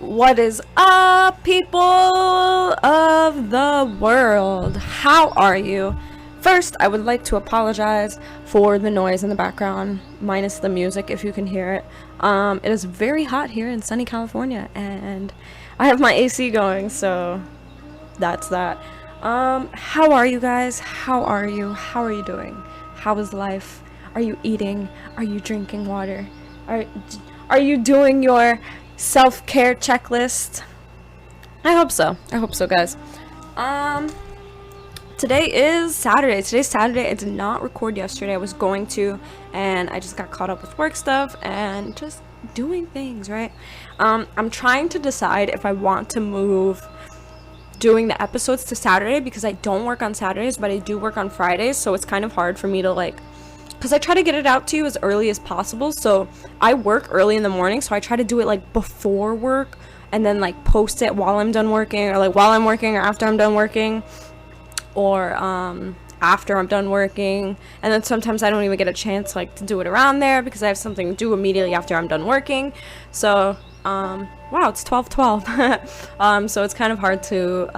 What is up, people of the world? How are you? First, I would like to apologize for the noise in the background, minus the music if you can hear it. It is very hot here in sunny California, and I have my AC going, so that's that. How are you guys? How are you? How are you doing? How is life? Are you eating? Are you drinking water? Are you doing your self-care checklist? I hope so. I hope so, guys. Today is Saturday. Today's Saturday. I did not record yesterday. I was going to, and I just got caught up with work stuff and just doing things, right? I'm trying to decide if I want to move doing the episodes to Saturday, because I don't work on Saturdays, but I do work on Fridays, so it's kind of hard for me to because I try to get it out to you as early as possible. So I work early in the morning, so I try to do it before work and then post it while I'm done working, or while I'm working or after I'm done working, or after I'm done working. And then sometimes I don't even get a chance to do it around there because I have something to do immediately after I'm done working. So wow, it's 12:12. So it's kind of hard to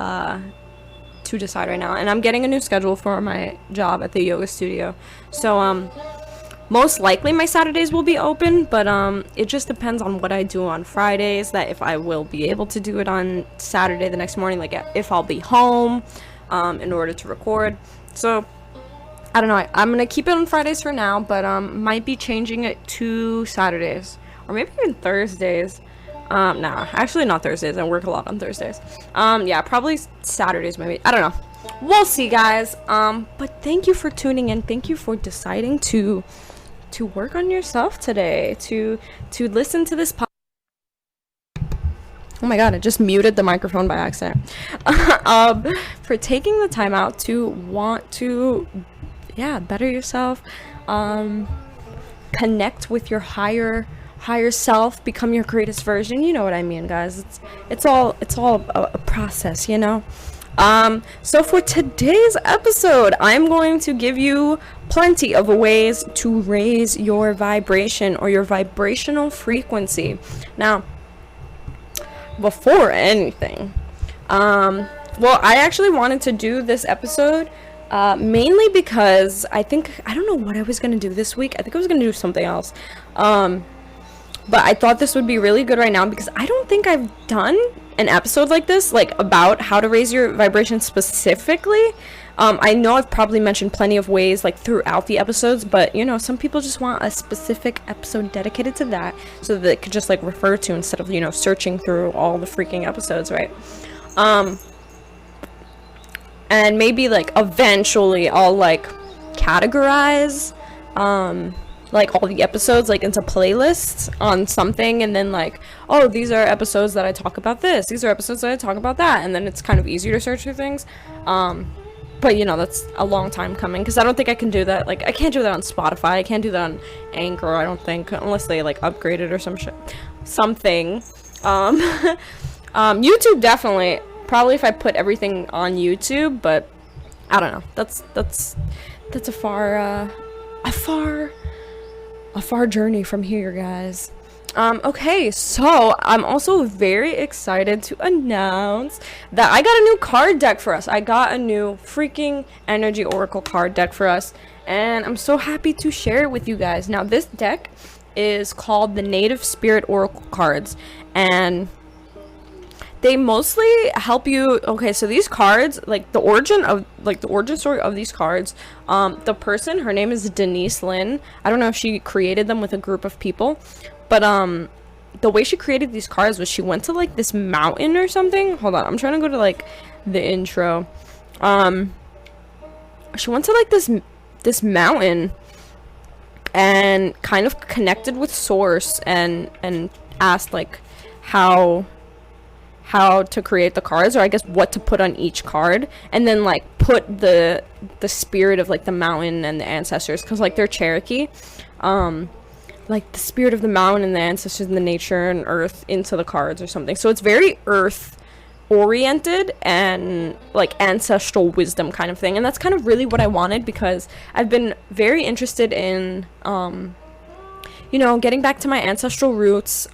decide right now, and I'm getting a new schedule for my job at the yoga studio, so most likely my Saturdays will be open, but it just depends on what I do on Fridays, that if I will be able to do it on Saturday the next morning, if I'll be home in order to record. So I don't know. I'm gonna keep it on Fridays for now, but might be changing it to Saturdays or maybe even Thursdays. Nah, actually not Thursdays. I work a lot on Thursdays. Yeah, probably Saturdays maybe. I don't know. We'll see, guys. But thank you for tuning in. Thank you for deciding to work on yourself today. To listen to this Oh my god, I just muted the microphone by accident. For taking the time out to want to, better yourself. Connect with your higher self, become your greatest version. You know what I mean, guys. It's all a process, you know. So for today's episode, I'm going to give you plenty of ways to raise your vibration or your vibrational frequency. Now, before anything, well, I actually wanted to do this episode mainly because I don't know what I was gonna do this week. I think I was gonna do something else. But I thought this would be really good right now because I don't think I've done an episode like this, about how to raise your vibration specifically. I know I've probably mentioned plenty of ways, throughout the episodes, but, you know, some people just want a specific episode dedicated to that so that they could just, refer to instead of, you know, searching through all the freaking episodes, right? And maybe, eventually I'll, categorize, all the episodes into playlists on something, and then oh, these are episodes that I talk about this, these are episodes that I talk about that, and then it's kind of easier to search through things. But you know, that's a long time coming because I don't think I can do that. I can't do that on Spotify, I can't do that on Anchor, I don't think, unless they upgrade it or something. YouTube definitely, probably if I put everything on YouTube, but I don't know, that's a far journey from here, guys. Okay, so I'm also very excited to announce that I got a new card deck for us. I got a new freaking Energy Oracle card deck for us, and I'm so happy to share it with you guys. Now, this deck is called the Native Spirit Oracle cards, and they mostly help you. Okay, so these cards, the origin story of these cards, the person, her name is Denise Lynn. I don't know if she created them with a group of people, but the way she created these cards was she went to this mountain or something. Hold on, I'm trying to go to the intro. She went to this mountain and kind of connected with source and asked how to create the cards, or I guess what to put on each card, and then put the spirit of the mountain and the ancestors, because they're Cherokee, the spirit of the mountain and the ancestors and the nature and earth into the cards or something. So it's very earth oriented and ancestral wisdom kind of thing, and that's kind of really what I wanted because I've been very interested in you know, getting back to my ancestral roots,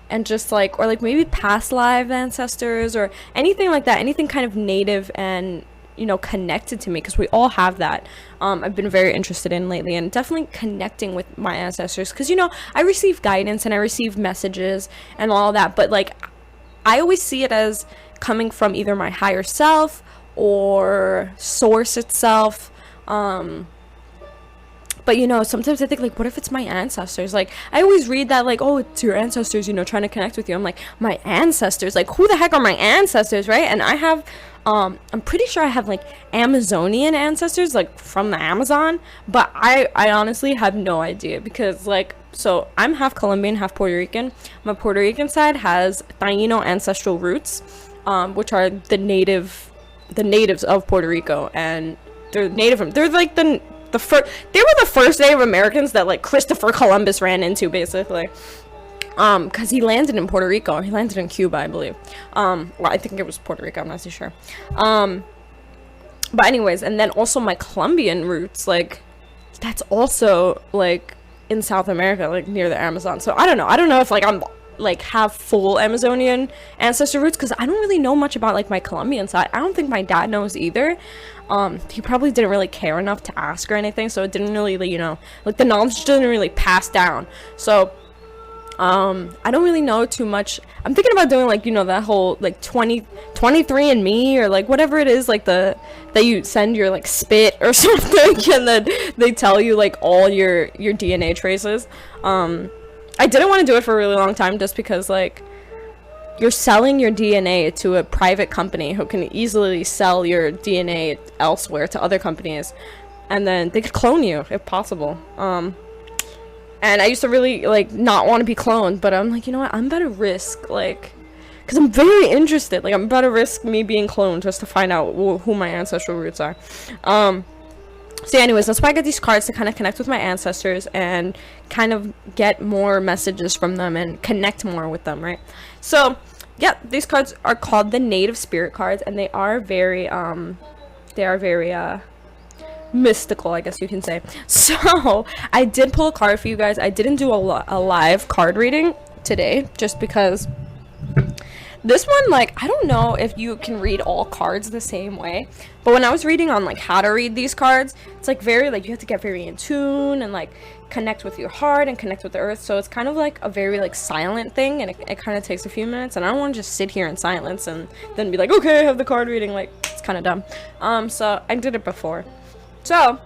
and just like, or like maybe past live ancestors or anything like that, anything kind of native and, you know, connected to me, because we all have that. I've been very interested in lately, and definitely connecting with my ancestors, because, you know, I receive guidance and I receive messages and all that, but like I always see it as coming from either my higher self or source itself. But, you know, sometimes I think, like, what if it's my ancestors? Like, I always read that, like, oh, it's your ancestors, you know, trying to connect with you. I'm like, my ancestors? Like, who the heck are my ancestors, right? And I have, I'm pretty sure I have, like, Amazonian ancestors, like, from the Amazon. But I honestly have no idea, because, like, so I'm half Colombian, half Puerto Rican. My Puerto Rican side has Taino ancestral roots, which are the natives of Puerto Rico. And they're like they were the first Native Americans that, like, Christopher Columbus ran into, basically. Because he landed in Puerto Rico. He landed in Cuba, I believe. Well, I think it was Puerto Rico, I'm not too sure. But anyways, and then also my Colombian roots, like, that's also, like, in South America, like, near the Amazon. So I don't know if, like, I'm, like, have full Amazonian ancestor roots, because I don't really know much about, like, my Colombian side. I don't think my dad knows either. He probably didn't really care enough to ask or anything, so it didn't really, you know, like, the knowledge didn't really pass down. So I don't really know too much. I'm thinking about doing, like, you know, that whole, like, 23andMe, or, like, whatever it is, like, that you send your, like, spit or something, and then they tell you, like, all your DNA traces. I didn't want to do it for a really long time, just because, like, you're selling your DNA to a private company who can easily sell your DNA elsewhere to other companies, and then they could clone you if possible. And I used to really, like, not want to be cloned, but I'm like, you know what, I'm about to risk, like, because I'm very interested, like, I'm about to risk me being cloned just to find out who my ancestral roots are. So anyways, that's why I get these cards, to kind of connect with my ancestors and kind of get more messages from them and connect more with them, right? So yeah, these cards are called the Native Spirit cards, and they are very mystical, I guess you can say. So I did pull a card for you guys. I didn't do a live card reading today, just because this one, like, I don't know if you can read all cards the same way, but when I was reading on, like, how to read these cards, it's, like, very, like, you have to get very in tune and, like, connect with your heart and connect with the earth. So it's kind of like a very, like, silent thing, and it kind of takes a few minutes, and I don't want to just sit here in silence and then be like, okay, I have the card reading. Like, it's kind of dumb. So I did it before. So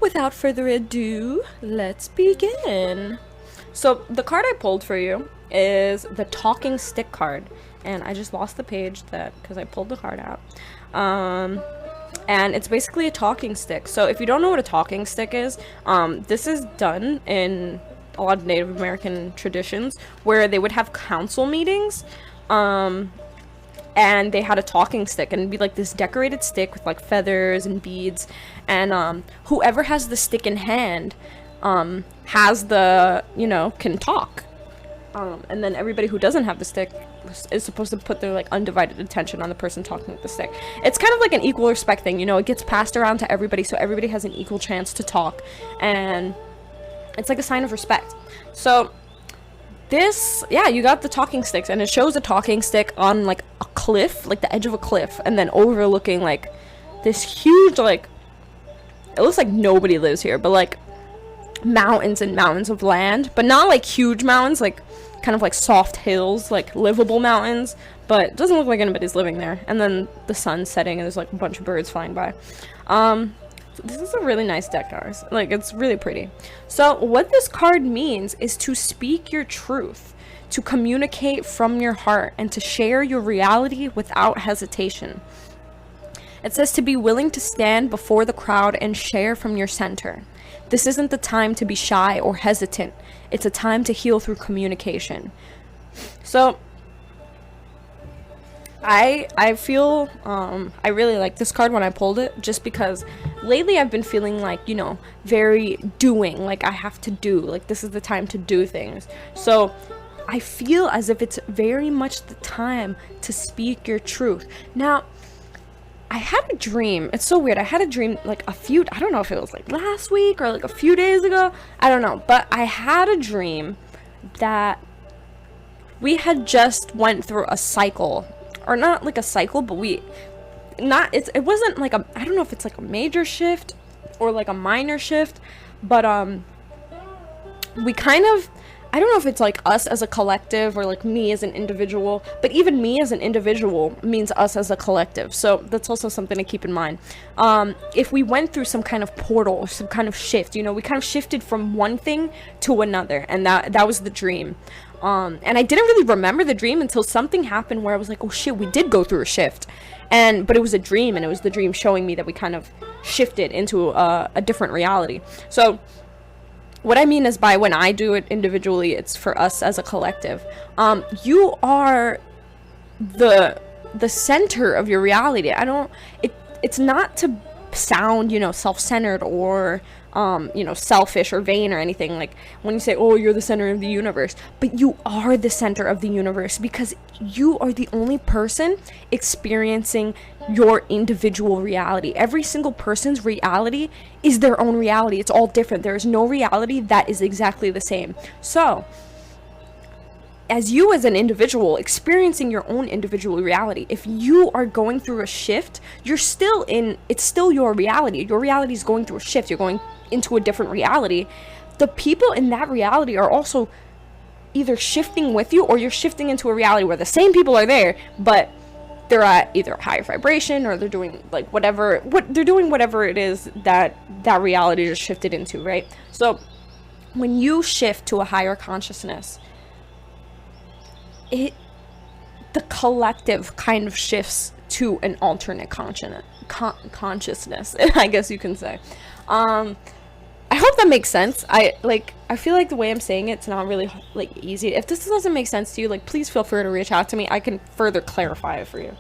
without further ado, let's begin. So the card I pulled for you is the Talking Stick card, and I just lost the page because I pulled the card out. And it's basically a talking stick. So if you don't know what a talking stick is, this is done in a lot of Native American traditions, where they would have council meetings, and they had a talking stick, and it'd be like this decorated stick with, like, feathers and beads, and whoever has the stick in hand has the, you know, can talk. And then everybody who doesn't have the stick is supposed to put their, like, undivided attention on the person talking with the stick. It's kind of like an equal respect thing, you know, it gets passed around to everybody, so everybody has an equal chance to talk, and it's like a sign of respect. So this, yeah, you got the talking sticks, and it shows a talking stick on, like, a cliff, like the edge of a cliff, and then overlooking, like, this huge, like, it looks like nobody lives here, but, like, mountains and mountains of land, but not, like, huge mountains, like, kind of like soft hills, like livable mountains, but it doesn't look like anybody's living there. And then the sun's setting, and there's, like, a bunch of birds flying by. So this is a really nice deck, guys. Like, it's really pretty. So what this card means is to speak your truth, to communicate from your heart, and to share your reality without hesitation. It says to be willing to stand before the crowd and share from your center. This isn't the time to be shy or hesitant. It's a time to heal through communication. So I feel I really like this card when I pulled it, just because lately I've been feeling like, you know, very doing, like I have to do, like this is the time to do things. So I feel as if it's very much the time to speak your truth. Now, I had a dream. It's so weird. I had a dream like I don't know if it was like last week or like a few days ago. I don't know. But I had a dream, that we had just went through a cycle, or not like a cycle, but it wasn't like I don't know if it's like a major shift or like a minor shift, but we kind of, I don't know if it's like us as a collective or like me as an individual, but even me as an individual means us as a collective. So that's also something to keep in mind. If we went through some kind of portal or some kind of shift, we kind of shifted from one thing to another, and that was the dream. And I didn't really remember the dream until something happened where I was like, oh shit, we did go through a shift. But it was a dream, and it was the dream showing me that we kind of shifted into a different reality. So what I mean is, by when I do it individually, it's for us as a collective. You are the center of your reality. It's not to sound, self-centered or selfish or vain or anything, like when you say, oh, you're the center of the universe, but you are the center of the universe, because you are the only person experiencing your individual reality. Every single person's reality is their own reality. It's all different. There is no reality that is exactly the same. So as you as an individual experiencing your own individual reality, if you are going through a shift, it's still your reality. Your reality is going through a shift. You're going into a different reality. The people in that reality are also either shifting with you, or you're shifting into a reality where the same people are there, but they're at either a higher vibration, or they're doing like whatever it is that reality just shifted into, right? So when you shift to a higher consciousness, the collective kind of shifts to an alternate consciousness, I guess you can say. I hope that makes sense. I feel like the way I'm saying it's not really like easy. If this doesn't make sense to you, like, please feel free to reach out to me. I can further clarify it for you.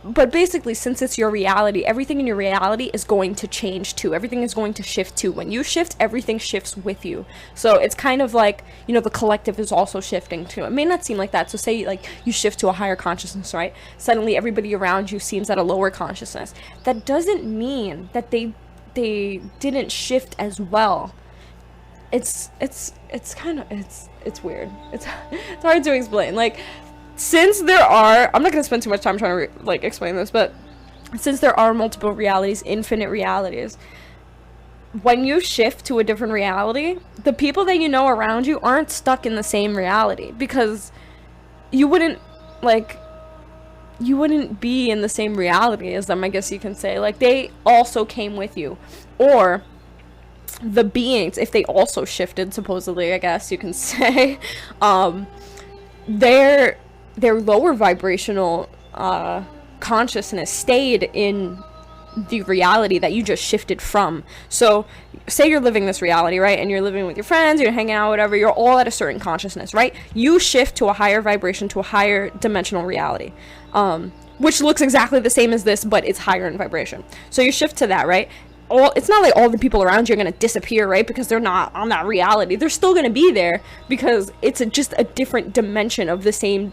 But basically, since it's your reality, everything in your reality is going to change too. Everything is going to shift too. When you shift, everything shifts with you. So it's kind of like, the collective is also shifting too. It may not seem like that. So say like you shift to a higher consciousness, right? Suddenly everybody around you seems at a lower consciousness. That doesn't mean that they didn't shift as well. It's weird. It's hard to explain. Like, since I'm not going to spend too much time trying to explain this, but since there are multiple realities, infinite realities, when you shift to a different reality, the people that around you aren't stuck in the same reality, because you wouldn't be in the same reality as them, I guess you can say. Like, they also came with you. Or the beings, if they also shifted, supposedly, I guess you can say, their lower vibrational consciousness stayed in the reality that you just shifted from. So say you're living this reality, right? And you're living with your friends, you're hanging out, whatever, you're all at a certain consciousness, right? You shift to a higher vibration, to a higher dimensional reality, which looks exactly the same as this, but it's higher in vibration. So you shift to that, right? It's not like all the people around you are going to disappear, right? Because they're not on that reality. They're still going to be there, because it's just a different dimension of the same,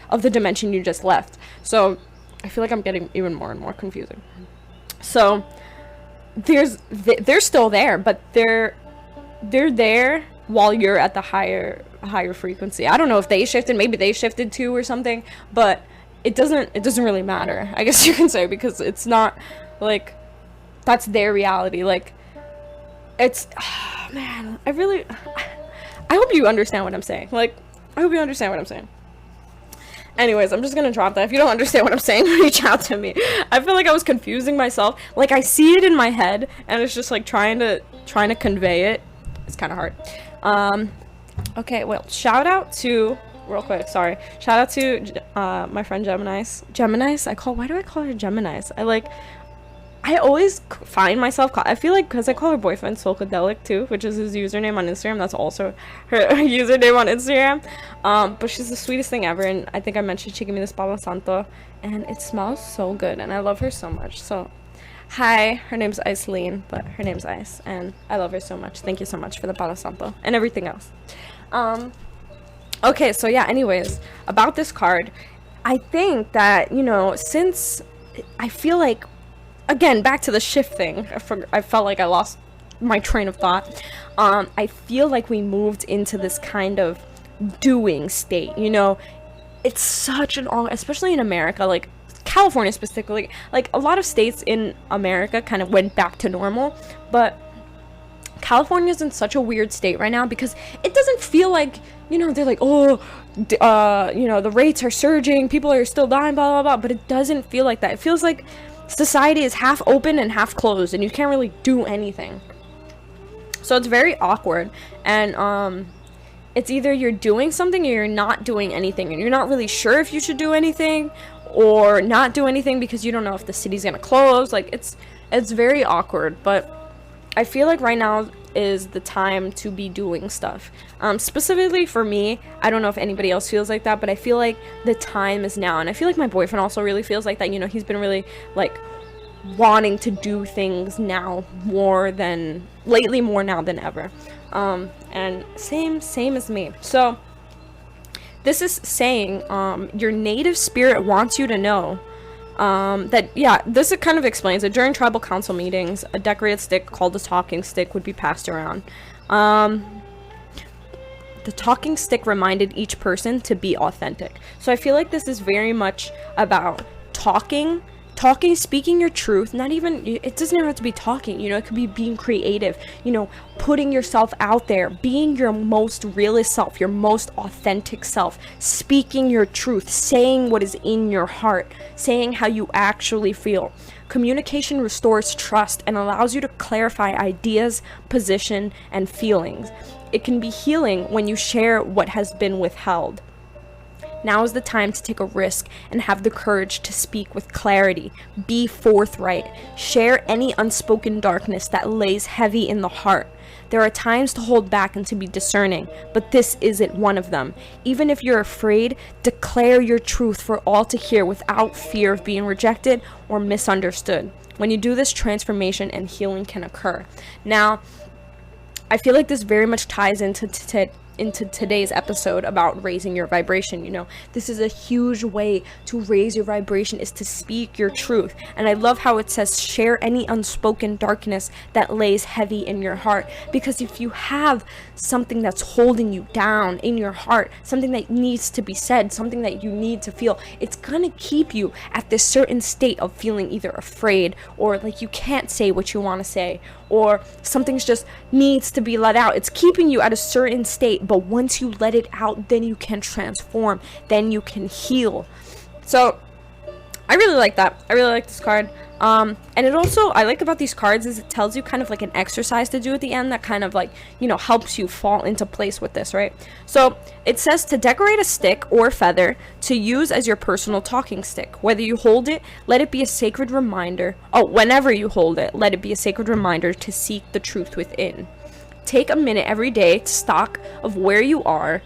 of the dimension you just left. So I feel like I'm getting even more and more confusing. So they're still there, but they're there while you're at the higher frequency. I don't know if they shifted, maybe they shifted too or something, but it doesn't really matter, I guess you can say, because it's not like that's their reality. Like, it's man, I hope you understand what I'm saying. I hope you understand what I'm saying. Anyways, I'm just gonna drop that. If you don't understand what I'm saying, reach out to me. I feel like I was confusing myself. Like, I see it in my head, and it's just trying to convey it. It's kind of hard. Okay, well, shout out to my friend Geminis. Why do I call her Geminis? I always find myself, I feel like, because I call her boyfriend Soulcadelic too, which is his username on Instagram. That's also her username on Instagram. But she's the sweetest thing ever, and I think I mentioned she gave me this Palo Santo, and it smells so good, and I love her so much. So, hi, her name's Iceline, but her name's Ice, and I love her so much. Thank you so much for the Palo Santo and everything else. Okay, so yeah, anyways, about this card, I think that, since I feel like, again, back to the shift thing, I felt like I lost my train of thought. I feel like we moved into this kind of doing state, you know. It's such an especially in America, like California specifically, like a lot of states in America kind of went back to normal, but California's in such a weird state right now because it doesn't feel like, you know, they're like, oh, you know, the rates are surging, people are still dying, blah blah blah, but it doesn't feel like that. It feels like society is half open and half closed, and you can't really do anything. So it's very awkward, and it's either you're doing something or you're not doing anything, and you're not really sure if you should do anything or not do anything because you don't know if the city's gonna close. Like, it's very awkward, but I feel like right now is the time to be doing stuff. Specifically for me, I don't know if anybody else feels like that, but I feel like the time is now, and I feel like my boyfriend also really feels like that. You know, he's been really like wanting to do things now more now than ever. And same as me. So this is saying your native spirit wants you to know that, yeah, this kind of explains it. During tribal council meetings, a decorated stick called the talking stick would be passed around. The talking stick reminded each person to be authentic. So I feel like this is very much about talking, speaking your truth. Not even, it doesn't even have to be talking, you know, it could be being creative, you know, putting yourself out there, being your most realist self, your most authentic self, speaking your truth, saying what is in your heart, saying how you actually feel. Communication restores trust and allows you to clarify ideas, position, and feelings. It can be healing when you share what has been withheld. Now is the time to take a risk and have the courage to speak with clarity. Be forthright. Share any unspoken darkness that lays heavy in the heart. There are times to hold back and to be discerning, but this isn't one of them. Even if you're afraid, declare your truth for all to hear without fear of being rejected or misunderstood. When you do this, transformation and healing can occur. Now, I feel like this very much ties into today's episode about raising your vibration. You know, this is a huge way to raise your vibration, is to speak your truth. And I love how it says share any unspoken darkness that lays heavy in your heart, because if you have something that's holding you down in your heart, something that needs to be said, something that you need to feel, it's gonna keep you at this certain state of feeling either afraid or like you can't say what you want to say, or something's just needs to be let out. It's keeping you at a certain state, but once you let it out, then you can transform, then you can heal. So I really like that. I really like this card. And it also, I like about these cards is it tells you kind of like an exercise to do at the end that kind of like, you know, helps you fall into place with this, right? So it says to decorate a stick or feather to use as your personal talking stick. Whether you hold it, let it be a sacred reminder. Oh, whenever you hold it, let it be a sacred reminder to seek the truth within. Take a minute every day to take stock of where you are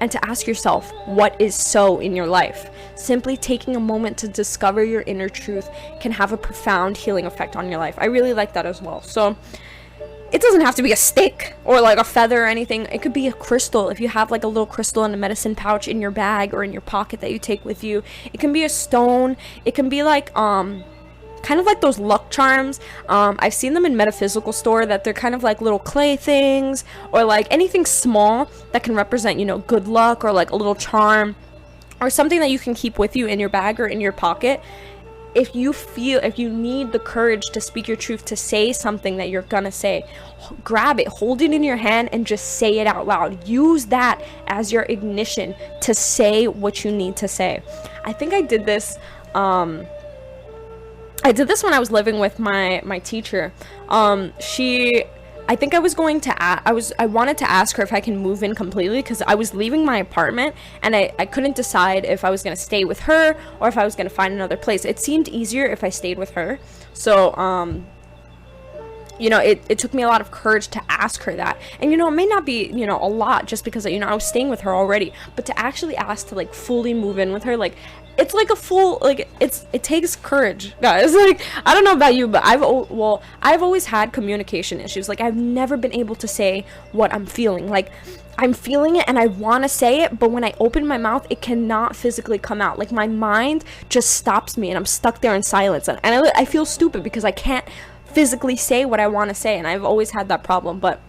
and to ask yourself what is so in your life. Simply taking a moment to discover your inner truth can have a profound healing effect on your life. I really like that as well. So it doesn't have to be a stick or like a feather or anything. It could be a crystal. If you have like a little crystal in a medicine pouch in your bag or in your pocket that you take with you. It can be a stone. It can be like kind of like those luck charms. I've seen them in metaphysical store that they're kind of like little clay things, or like anything small that can represent, you know, good luck, or like a little charm or something that you can keep with you in your bag or in your pocket. If you need the courage to speak your truth, to say something that you're gonna say, grab it, hold it in your hand, and just say it out loud. Use that as your ignition to say what you need to say. I think I did this when I was living with my teacher. I think I was going to I wanted to ask her if I can move in completely, because I was leaving my apartment and I couldn't decide if I was going to stay with her or if I was going to find another place. It seemed easier if I stayed with her. So you know, it took me a lot of courage to ask her that. And, you know, it may not be, you know, a lot just because, you know, I was staying with her already. But to actually ask to, like, fully move in with her, like, it's like a full, like, it takes courage, guys. Like, I don't know about you, but I've always had communication issues. Like, I've never been able to say what I'm feeling. Like, I'm feeling it and I want to say it, but when I open my mouth, it cannot physically come out. Like, my mind just stops me and I'm stuck there in silence. And I feel stupid because I can't physically say what I want to say, and I've always had that problem, but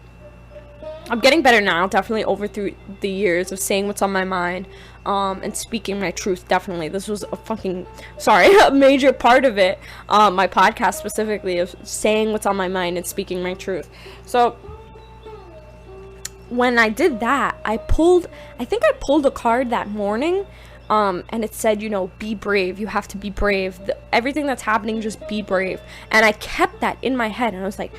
I'm getting better now, definitely over through the years of saying what's on my mind, and speaking my truth. Definitely, this was a major part of it, my podcast specifically, of saying what's on my mind and speaking my truth. So when I did that, I pulled a card that morning, and it said, be brave. You have to be brave. Everything that's happening, just be brave. And I kept that in my head, and I was like,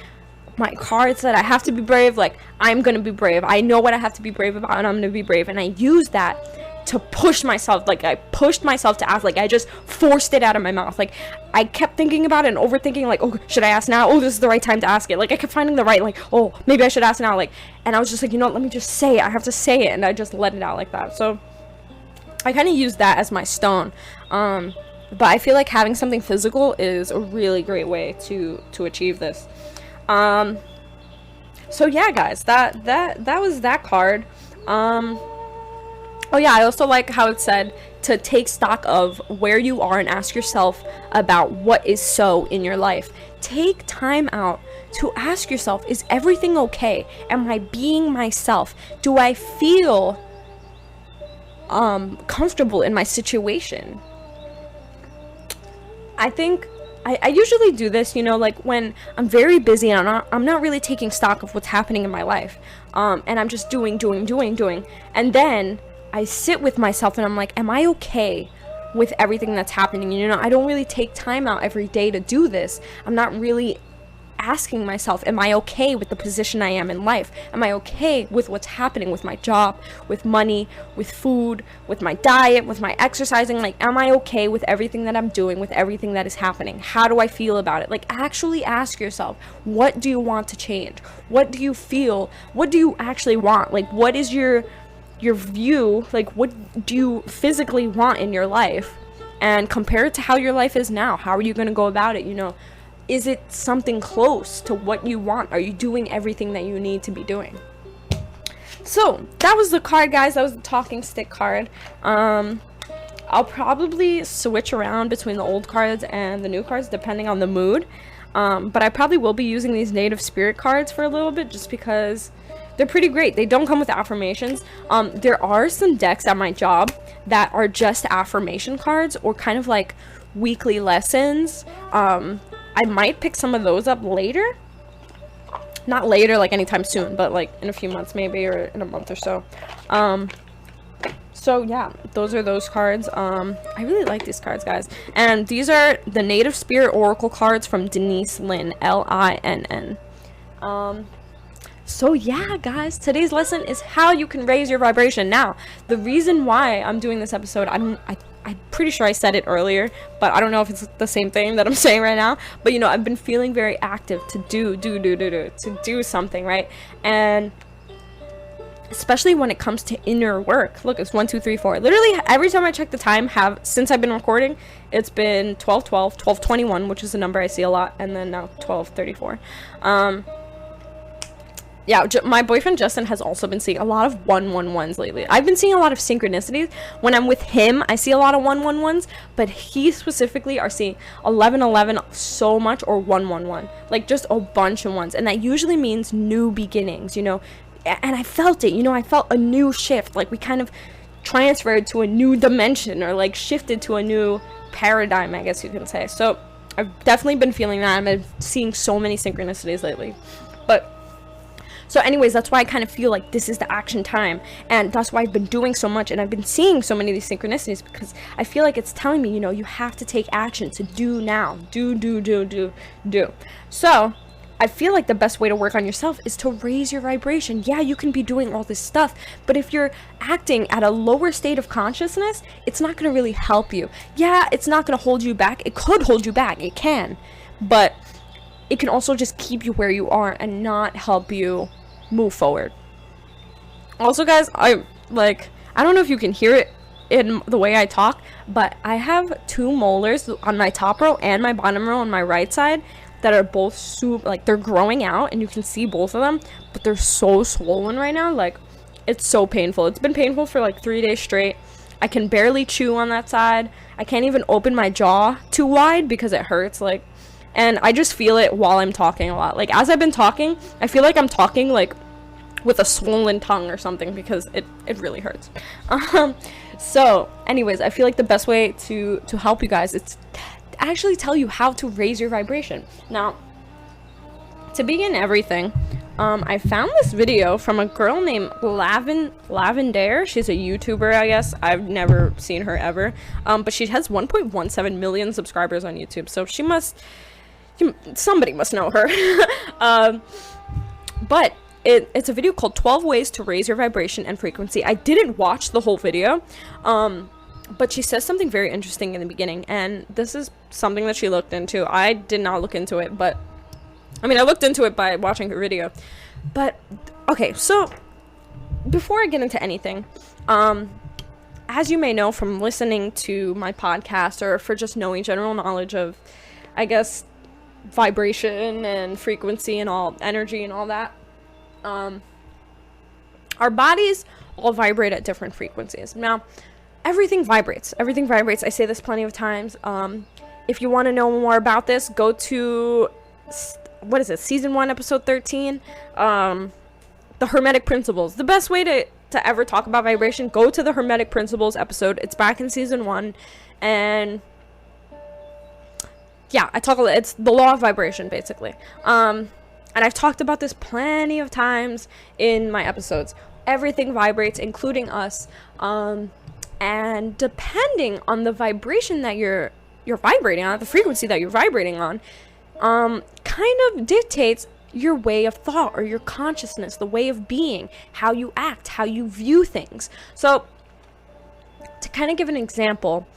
my card said I have to be brave. Like, I'm gonna be brave. I know what I have to be brave about, and I'm gonna be brave. And I used that to push myself. Like, I pushed myself to ask. Like, I just forced it out of my mouth. Like, I kept thinking about it and overthinking. Like, oh, should I ask now? Oh, this is the right time to ask it. Like, I kept finding the right, like, oh, maybe I should ask now. Like, and I was just like, let me just say it. I have to say it. And I just let it out like that. So I kind of used that as my stone. But I feel like having something physical is a really great way to achieve this. So yeah, guys, that was that card. Oh yeah, I also like how it said to take stock of where you are and ask yourself about what is so in your life. Take time out to ask yourself, is everything okay? Am I being myself? Do I feel comfortable in my situation? I think I usually do this, like when I'm very busy and I'm not really taking stock of what's happening in my life, and I'm just doing, and then I sit with myself and I'm like, am I okay with everything that's happening? I don't really take time out every day to do this. I'm not really asking myself, am I okay with the position I am in life? Am I okay with what's happening with my job, with money, with food, with my diet, with my exercising? Like, am I okay with everything that I'm doing, with everything that is happening? How do I feel about it? Like, actually ask yourself, what do you want to change? What do you feel? What do you actually want? Like, what is your view? Like, what do you physically want in your life? And compare it to how your life is now. How are you going to go about it? Is it something close to what you want? Are you doing everything that you need to be doing? So that was the card, guys. That was the talking stick card. I'll probably switch around between the old cards and the new cards depending on the mood. But I probably will be using these native spirit cards for a little bit, just because they're pretty great. They don't come with affirmations. There are some decks at my job that are just affirmation cards, or kind of like weekly lessons. I might pick some of those up later. Not later, like anytime soon, but like in a few months maybe, or in a month or so. So yeah, those are those cards. I really like these cards, guys. And these are the Native Spirit Oracle cards from Denise Linn, Linn. So yeah, guys, today's lesson is how you can raise your vibration. Now, the reason why I'm doing this episode, I'm pretty sure I said it earlier, but I don't know if it's the same thing that I'm saying right now. But I've been feeling very active to do something, right? And especially when it comes to inner work. Look, it's 1 2 3 4. Literally every time I check the time, since I've been recording, it's been 12:12, 12:21, which is a number I see a lot, and then now 12:34. Yeah, my boyfriend Justin has also been seeing a lot of 111s lately. I've been seeing a lot of synchronicities. When I'm with him, I see a lot of 111s, but he specifically are seeing 1111 so much, or 111. Like, just a bunch of ones. And that usually means new beginnings, And I felt it, I felt a new shift. Like, we kind of transferred to a new dimension, or like shifted to a new paradigm, I guess you can say. So I've definitely been feeling that. I've been seeing so many synchronicities lately. So anyways, that's why I kind of feel like this is the action time, and that's why I've been doing so much, and I've been seeing so many of these synchronicities, because I feel like it's telling me, you have to take action, to do now. Do. So I feel like the best way to work on yourself is to raise your vibration. Yeah, you can be doing all this stuff, but if you're acting at a lower state of consciousness, it's not going to really help you. Yeah, it's not going to hold you back. It could hold you back. It can. But it can also just keep you where you are and not help you move forward. Also, guys, I don't know if you can hear it in the way I talk, but I have 2 molars on my top row and my bottom row on my right side that are both super, like, they're growing out, and you can see both of them, but they're so swollen right now. Like, it's so painful. It's been painful for like 3 days straight. I can barely chew on that side. I can't even open my jaw too wide because it hurts. Like, and I just feel it while I'm talking a lot. Like, as I've been talking, I feel like I'm talking like with a swollen tongue or something, because it really hurts. So anyways, I feel like the best way to help you guys is to actually tell you how to raise your vibration. Now, to begin everything, I found this video from a girl named Lavender. She's a YouTuber, I guess. I've never seen her ever. But she has 1.17 million subscribers on YouTube. So somebody must know her. But it's a video called 12 Ways to Raise Your Vibration and Frequency. I didn't watch the whole video. But she says something very interesting in the beginning. And this is something that she looked into. I did not look into it, but I mean, I looked into it by watching her video. But, okay, so before I get into anything, as you may know from listening to my podcast, or for just knowing general knowledge of, I guess, vibration and frequency and all, energy and all that, our bodies all vibrate at different frequencies. Now, everything vibrates. Everything vibrates. I say this plenty of times. If you want to know more about this, go to what is it, season 1, episode 13, the Hermetic Principles. The best way to ever talk about vibration, go to the Hermetic Principles episode. It's back in season 1, and yeah, it's the law of vibration, basically. And I've talked about this plenty of times in my episodes. Everything vibrates, including us, and depending on the vibration that you're vibrating on, the frequency that you're vibrating on, kind of dictates your way of thought or your consciousness, the way of being, how you act, how you view things. So, to kind of give an example,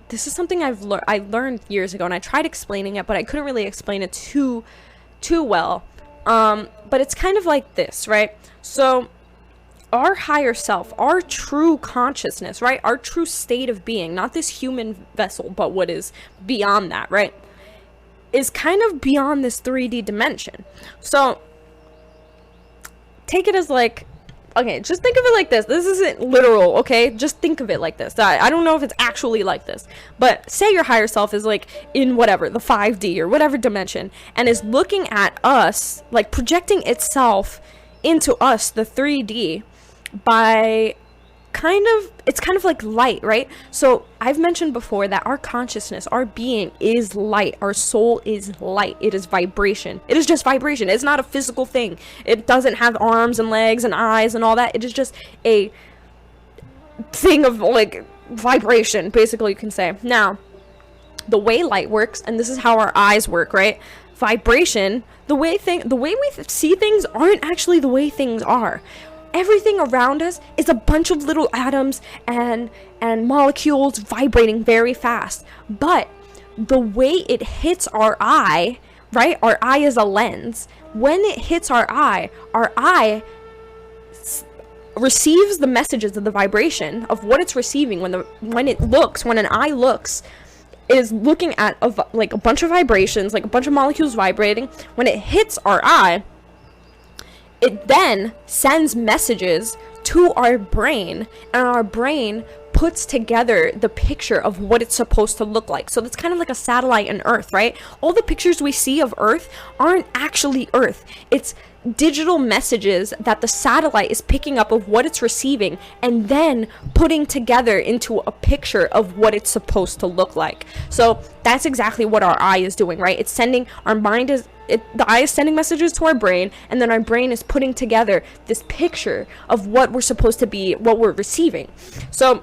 this is something I learned years ago, and I tried explaining it, but I couldn't really explain it too well. But it's kind of like this, right? So, our higher self, our true consciousness, right? Our true state of being, not this human vessel, but what is beyond that, right? Is kind of beyond this 3D dimension. So take it as like, okay, just think of it like this. This isn't literal, okay? Just think of it like this. I don't know if it's actually like this, but say your higher self is like in whatever, the 5D or whatever dimension, and is looking at us, like projecting itself into us, the 3D, by it's kind of like light, right? So I've mentioned before that our consciousness, our being is light. Our soul is light. It is vibration. It is just vibration. It's not a physical thing. It doesn't have arms and legs and eyes and all that. It is just a thing of like vibration, basically, you can say. Now, the way light works, and this is how our eyes work, right? Vibration, the way we see things aren't actually the way things are. Everything around us is a bunch of little atoms and molecules vibrating very fast. But the way it hits our eye, right? Our eye is a lens. When it hits our eye receives the messages of the vibration of what it's receiving when an eye looks, is looking at a bunch of vibrations, like a bunch of molecules vibrating. When it hits our eye, it then sends messages to our brain, and our brain puts together the picture of what it's supposed to look like. So that's kind of like a satellite in Earth, right? All the pictures we see of Earth aren't actually Earth. It's digital messages that the satellite is picking up of what it's receiving and then putting together into a picture of what it's supposed to look like. So that's exactly what our eye is doing, right? It's sending, the eye is sending messages to our brain, and then our brain is putting together this picture of what we're supposed to be, what we're receiving. So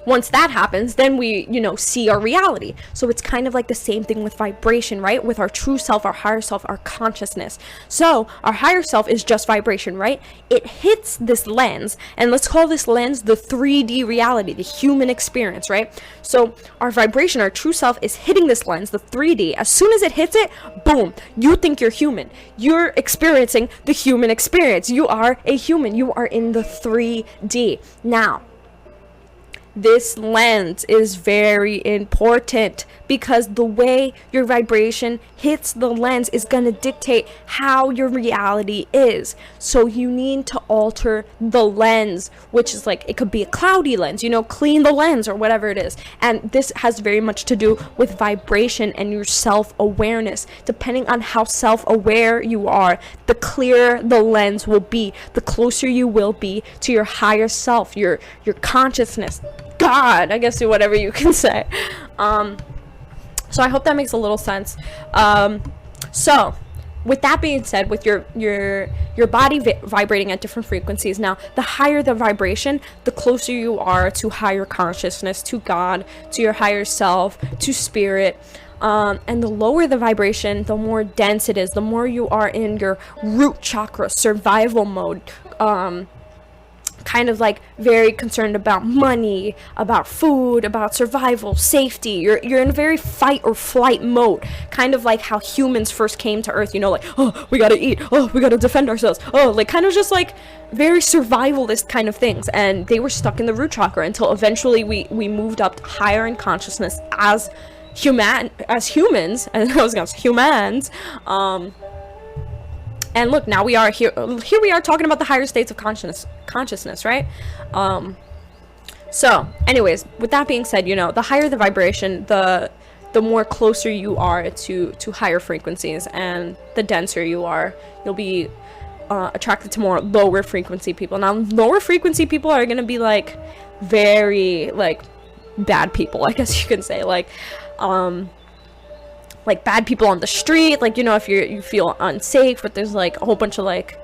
once that happens, then we, see our reality. So it's kind of like the same thing with vibration, right? With our true self, our higher self, our consciousness. So our higher self is just vibration, right? It hits this lens, and let's call this lens the 3D reality, the human experience, right? So our vibration, our true self is hitting this lens, the 3D. As soon as it hits it, boom, you think you're human. You're experiencing the human experience. You are a human. You are in the 3D. Now, this lens is very important, because the way your vibration hits the lens is going to dictate how your reality is. So you need to alter the lens, which is like, it could be a cloudy lens, you know, clean the lens or whatever it is. And this has very much to do with vibration and your self-awareness. Depending on how self-aware you are, the clearer the lens will be, the closer you will be to your higher self, your consciousness, God, I guess, whatever you can say. So I hope that makes a little sense. So with that being said, with your body vibrating at different frequencies, now the higher the vibration, the closer you are to higher consciousness, to God, to your higher self, to spirit. And the lower the vibration, the more dense it is, the more you are in your root chakra, survival mode, kind of like very concerned about money, about food, about survival, safety. You're in a very fight or flight mode, kind of like how humans first came to Earth, you know, like, oh, we gotta eat, oh, we gotta defend ourselves, oh, like kind of just like very survivalist kind of things. And they were stuck in the root chakra until eventually we moved up higher in consciousness as humans, and I was gonna say humans, and look, now we are here we are talking about the higher states of consciousness, right? So anyways, with that being said, you know, the higher the vibration, the more closer you are to higher frequencies, and the denser you are, you'll be attracted to more lower frequency people. Now, lower frequency people are gonna be like very like bad people, I guess you can say, like bad people on the street, like, you know, if you feel unsafe, but there's like a whole bunch of like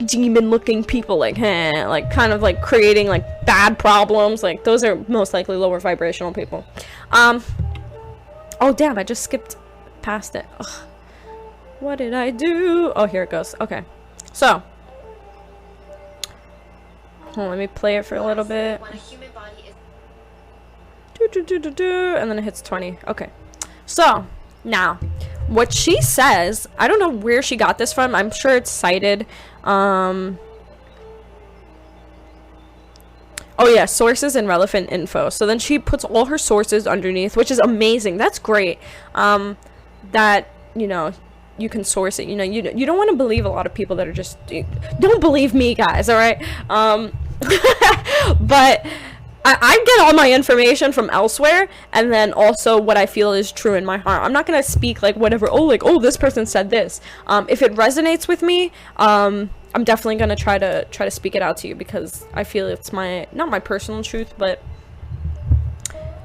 demon looking people, like like kind of like creating like bad problems, like those are most likely lower vibrational people. Oh damn, I just skipped past it. Ugh. What did I do? Oh, here it goes. Okay, so let me play it for a little bit. And then it hits 20. Okay, so now what she says, I don't know where she got this from, I'm sure it's cited. Oh yeah, sources and relevant info. So then she puts all her sources underneath, which is amazing. That's great. That, you know, you can source it. You know, you don't want to believe a lot of people that are just, don't believe me, guys, all right? But I get all my information from elsewhere, and then also what I feel is true in my heart. I'm not gonna speak like whatever, oh, this person said this. If it resonates with me, I'm definitely gonna try to speak it out to you, because I feel it's not my personal truth, but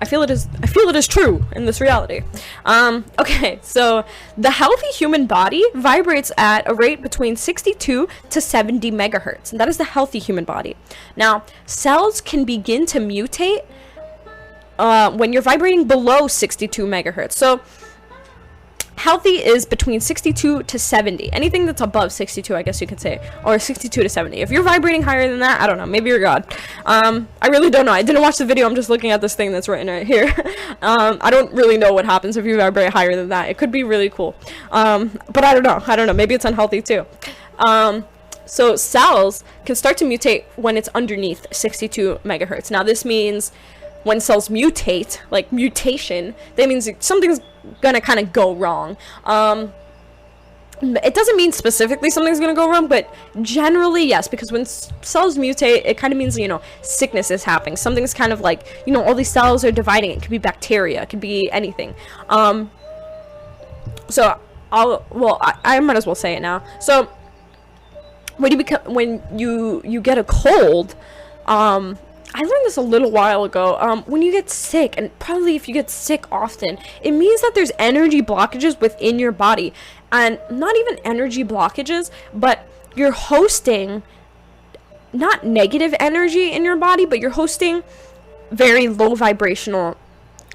I feel it is true in this reality. Okay, so the healthy human body vibrates at a rate between 62 to 70 megahertz, and that is the healthy human body. Now, cells can begin to mutate when you're vibrating below 62 megahertz. So healthy is between 62 to 70. Anything that's above 62, I guess you could say, or 62 to 70. If you're vibrating higher than that, I don't know, maybe you're God. I really don't know. I didn't watch the video. I'm just looking at this thing that's written right here. I don't really know what happens if you vibrate higher than that. It could be really cool. But I don't know. Maybe it's unhealthy too. So cells can start to mutate when it's underneath 62 megahertz. Now this means when cells mutate, like mutation, that means something's gonna kind of go wrong. It doesn't mean specifically something's gonna go wrong, but generally yes, because when cells mutate, it kind of means, you know, sickness is happening. Something's kind of like, you know, all these cells are dividing. It could be bacteria, it could be anything. So I might as well say it now. So when you get a cold, I learned this a little while ago. When you get sick, and probably if you get sick often, it means that there's energy blockages within your body. And not even energy blockages, but you're hosting not negative energy in your body, but you're hosting very low vibrational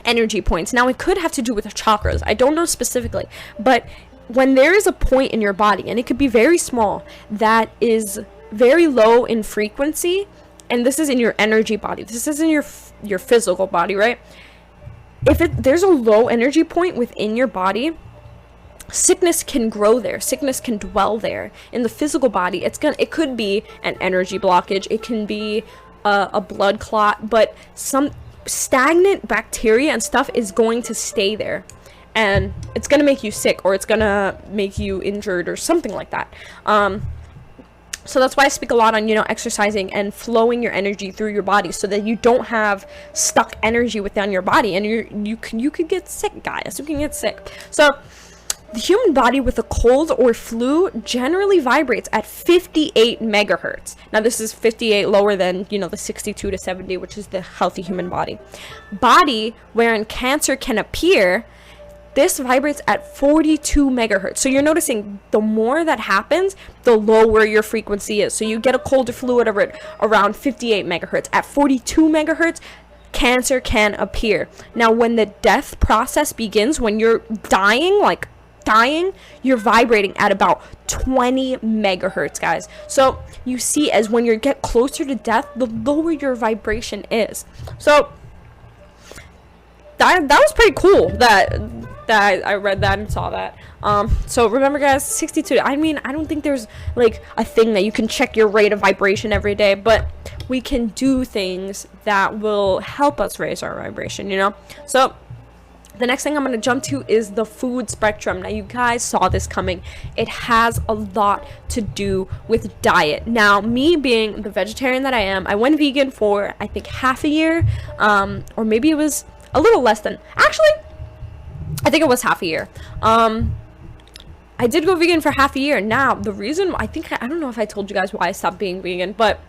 energy points. Now, it could have to do with the chakras. I don't know specifically, but when there is a point in your body, and it could be very small, that is very low in frequency, and this is in your energy body, this isn't your physical body, right? If there's a low energy point within your body, sickness can grow there, sickness can dwell there. In the physical body, it could be an energy blockage, it can be a blood clot, but some stagnant bacteria and stuff is going to stay there, and it's gonna make you sick, or it's gonna make you injured or something like that. So that's why I speak a lot on, you know, exercising and flowing your energy through your body, so that you don't have stuck energy within your body, and you could get sick, guys. You can get sick. So the human body with a cold or flu generally vibrates at 58 megahertz. Now this is 58 lower than, you know, the 62 to 70, which is the healthy human body. Body wherein cancer can appear, this vibrates at 42 megahertz. So you're noticing the more that happens, the lower your frequency is. So you get a cold or flu, whatever, around 58 megahertz. At 42 megahertz, cancer can appear. Now, when the death process begins, when you're dying, you're vibrating at about 20 megahertz, guys. So you see, as when you get closer to death, the lower your vibration is. So that was pretty cool that I read that and saw that. So remember, guys, 62. I mean, I don't think there's like a thing that you can check your rate of vibration every day, but we can do things that will help us raise our vibration, you know? So the next thing I'm going to jump to is the food spectrum. Now, you guys saw this coming. It has a lot to do with diet. Now, me being the vegetarian that I am, I went vegan for, I think, half a year, or maybe it was a little less than, actually, I think it was half a year. I did go vegan for half a year. Now, the reason, I don't know if I told you guys why I stopped being vegan, but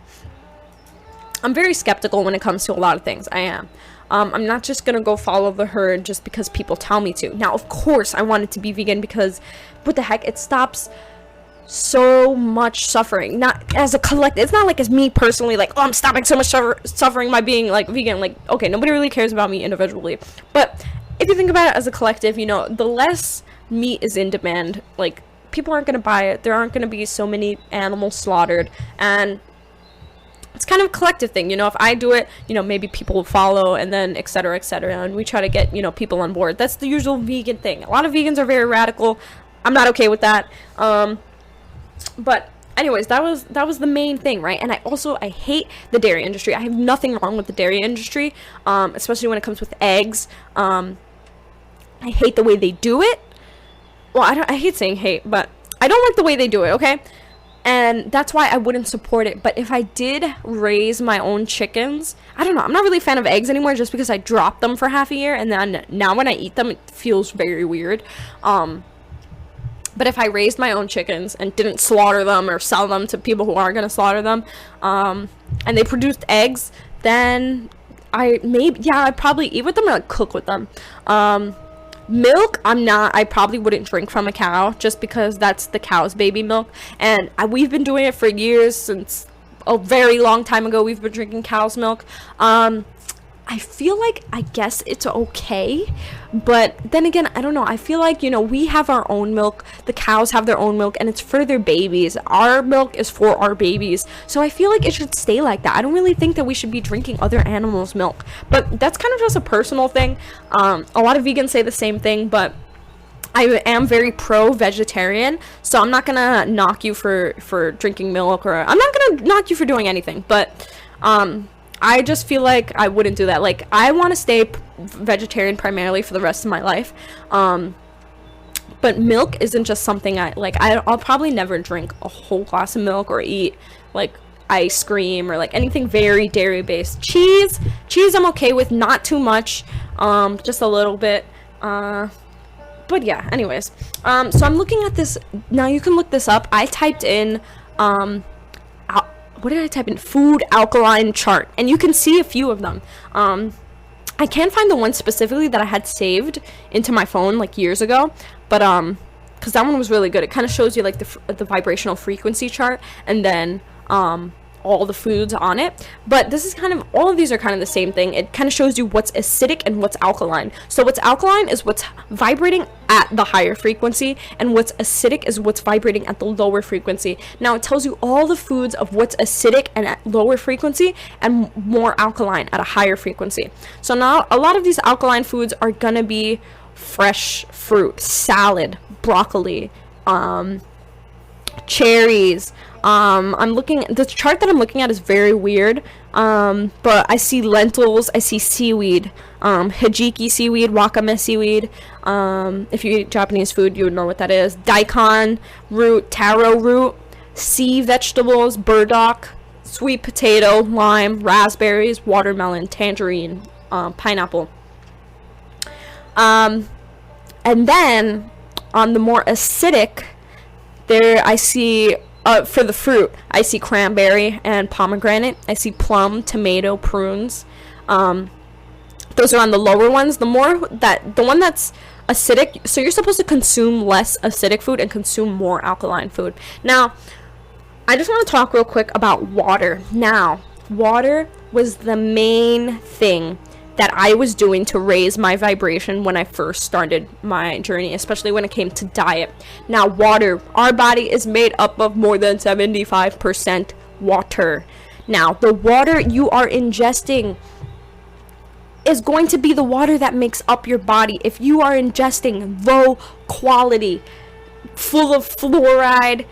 I'm very skeptical when it comes to a lot of things. I am. I'm not just gonna go follow the herd just because people tell me to. Now, of course, I wanted to be vegan because, what the heck, it stops so much suffering. Not as a collective. It's not like as me personally, like, oh, I'm stopping so much suffering by being like vegan. Like, okay, nobody really cares about me individually. But if you think about it as a collective, you know, the less meat is in demand, like, people aren't gonna buy it. There aren't gonna be so many animals slaughtered, and it's kind of a collective thing, you know. If I do it, you know, maybe people will follow, and then et cetera, and we try to get, you know, people on board. That's the usual vegan thing. A lot of vegans are very radical. I'm not okay with that. But anyways, that was the main thing, right? And I hate the dairy industry. I have nothing wrong with the dairy industry, especially when it comes with eggs. I hate the way they do it. Well, I hate saying hate, but I don't like the way they do it, okay? And that's why I wouldn't support it. But if I did raise my own chickens, I don't know, I'm not really a fan of eggs anymore, just because I dropped them for half a year, and then now when I eat them, it feels very weird. But if I raised my own chickens and didn't slaughter them or sell them to people who aren't going to slaughter them, and they produced eggs, then I'd probably eat with them or like cook with them. Milk, I probably wouldn't drink from a cow, just because that's the cow's baby milk. And we've been doing it for years. Since a very long time ago, we've been drinking cow's milk. I feel like, I guess it's okay, but then again, I don't know. I feel like, you know, we have our own milk, the cows have their own milk, and it's for their babies. Our milk is for our babies, so I feel like it should stay like that. I don't really think that we should be drinking other animals' milk, but that's kind of just a personal thing. A lot of vegans say the same thing, but I am very pro-vegetarian, so I'm not gonna knock you for drinking milk, or I'm not gonna knock you for doing anything, but I just feel like I wouldn't do that. Like, I want to stay vegetarian primarily for the rest of my life. But milk isn't just something I'll probably never drink a whole glass of milk or eat like ice cream or like anything very dairy based. Cheese I'm okay with, not too much, just a little bit. But yeah, anyways. So I'm looking at this now. You can look this up. I typed in what did I type in? Food alkaline chart, and you can see a few of them. I can't find the one specifically that I had saved into my phone like years ago, but because that one was really good. It kind of shows you like the vibrational frequency chart, and then all the foods on it. But this is kind of, all of these are kind of the same thing. It kind of shows you what's acidic and what's alkaline. So what's alkaline is what's vibrating at the higher frequency, and what's acidic is what's vibrating at the lower frequency. Now it tells you all the foods of what's acidic and at lower frequency, and more alkaline at a higher frequency. So now a lot of these alkaline foods are gonna be fresh fruit, salad, broccoli, cherries, I'm looking, the chart that I'm looking at is very weird, but I see lentils, I see seaweed, hijiki seaweed, wakame seaweed. If you eat Japanese food, you would know what that is. Daikon root, taro root, sea vegetables, burdock, sweet potato, lime, raspberries, watermelon, tangerine, pineapple. And then on the more acidic, there I see, for the fruit, I see cranberry and pomegranate. I see plum, tomato, prunes. Those are on the lower ones. The one that's acidic, so you're supposed to consume less acidic food and consume more alkaline food. Now, I just want to talk real quick about water. Now, water was the main thing that I was doing to raise my vibration when I first started my journey, especially when it came to diet. Now, water, our body is made up of more than 75% water. Now, the water you are ingesting is going to be the water that makes up your body. If you are ingesting low quality, full of fluoride,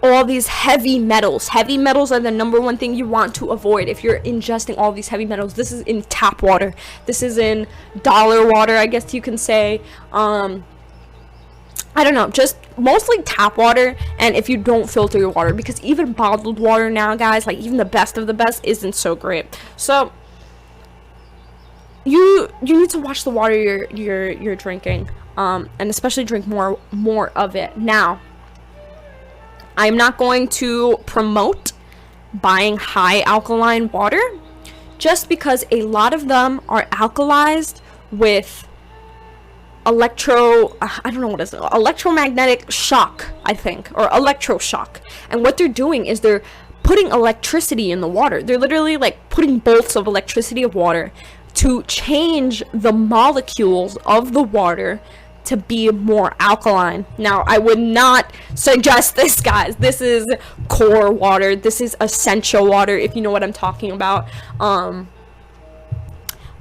all these heavy metals are the number one thing you want to avoid if you're ingesting all these heavy metals. This is in tap water, this is in dollar water, I guess you can say. I don't know, just mostly tap water. And if you don't filter your water, because even bottled water now, guys, like even the best of the best isn't so great. So you need to watch the water you're drinking, and especially drink more of it. Now, I'm not going to promote buying high alkaline water, just because a lot of them are alkalized with electromagnetic shock, I think, or electroshock. And what they're doing is they're putting electricity in the water. They're literally like putting bolts of electricity of water to change the molecules of the water to be more alkaline. Now, I would not suggest this, guys. This is core water. This is essential water, if you know what I'm talking about.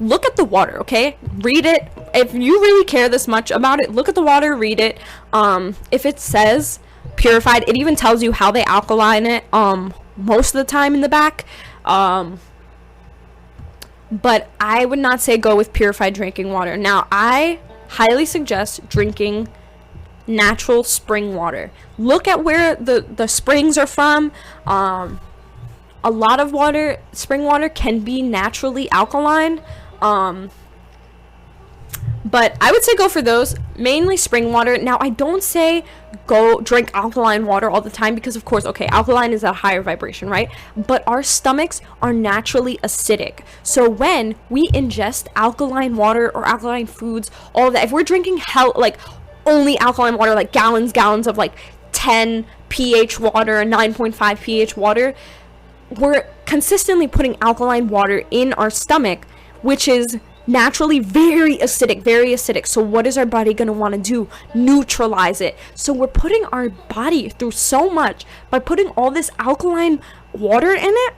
Look at the water, okay? Read it. If you really care this much about it, look at the water, read it. If it says purified, it even tells you how they alkaline it most of the time in the back. But I would not say go with purified drinking water. Now, I highly suggest drinking natural spring water. Look at where the springs are from. A lot of spring water can be naturally alkaline, but I would say go for those, mainly spring water. Now, I don't say go drink alkaline water all the time, because of course, okay, alkaline is a higher vibration, right? But our stomachs are naturally acidic. So when we ingest alkaline water or alkaline foods, all of that, if we're drinking like only alkaline water, like gallons of like 10 pH water, 9.5 pH water, we're consistently putting alkaline water in our stomach, which is naturally very acidic. So what is our body going to want to do? Neutralize it. So we're putting our body through so much by putting all this alkaline water in it,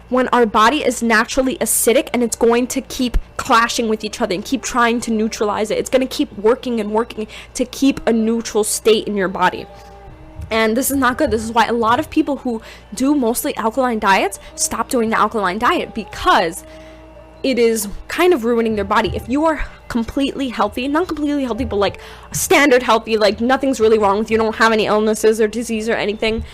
when our body is naturally acidic, and it's going to keep clashing with each other and keep trying to neutralize it. It's going to keep working to keep a neutral state in your body. And this is not good. This is why a lot of people who do mostly alkaline diets stop doing the alkaline diet, because it is kind of ruining their body. If you are completely healthy, not completely healthy, but like standard healthy, like nothing's really wrong with you, don't have any illnesses or disease or anything,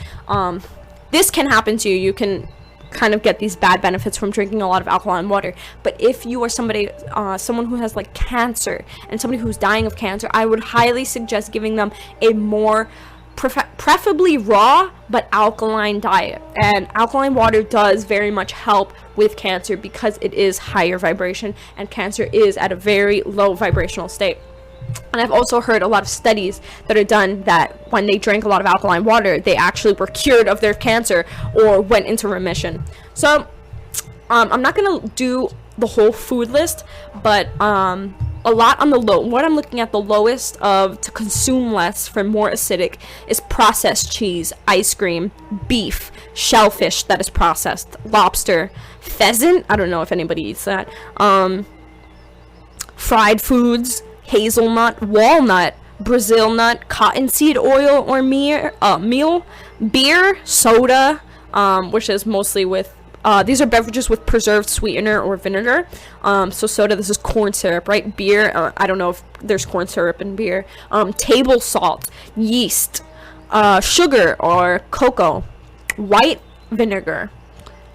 this can happen to you. You can kind of get these bad benefits from drinking a lot of alkaline water. But if you are someone who has like cancer and somebody who's dying of cancer, I would highly suggest giving them a more preferably raw but alkaline diet. And alkaline water does very much help with cancer, because it is higher vibration and cancer is at a very low vibrational state. And I've also heard a lot of studies that are done that when they drank a lot of alkaline water, they actually were cured of their cancer or went into remission. So I'm not gonna do the whole food list, but a lot on the low. What I'm looking at the lowest of to consume less for more acidic is processed cheese, ice cream, beef, shellfish that is processed, lobster, pheasant. I don't know if anybody eats that. Fried foods, hazelnut, walnut, Brazil nut, cottonseed oil or meal, Beer, soda, which is mostly with these are beverages with preserved sweetener or vinegar. So soda, this is corn syrup, right? Beer, I don't know if there's corn syrup in beer. Table salt, yeast, sugar or cocoa, white vinegar,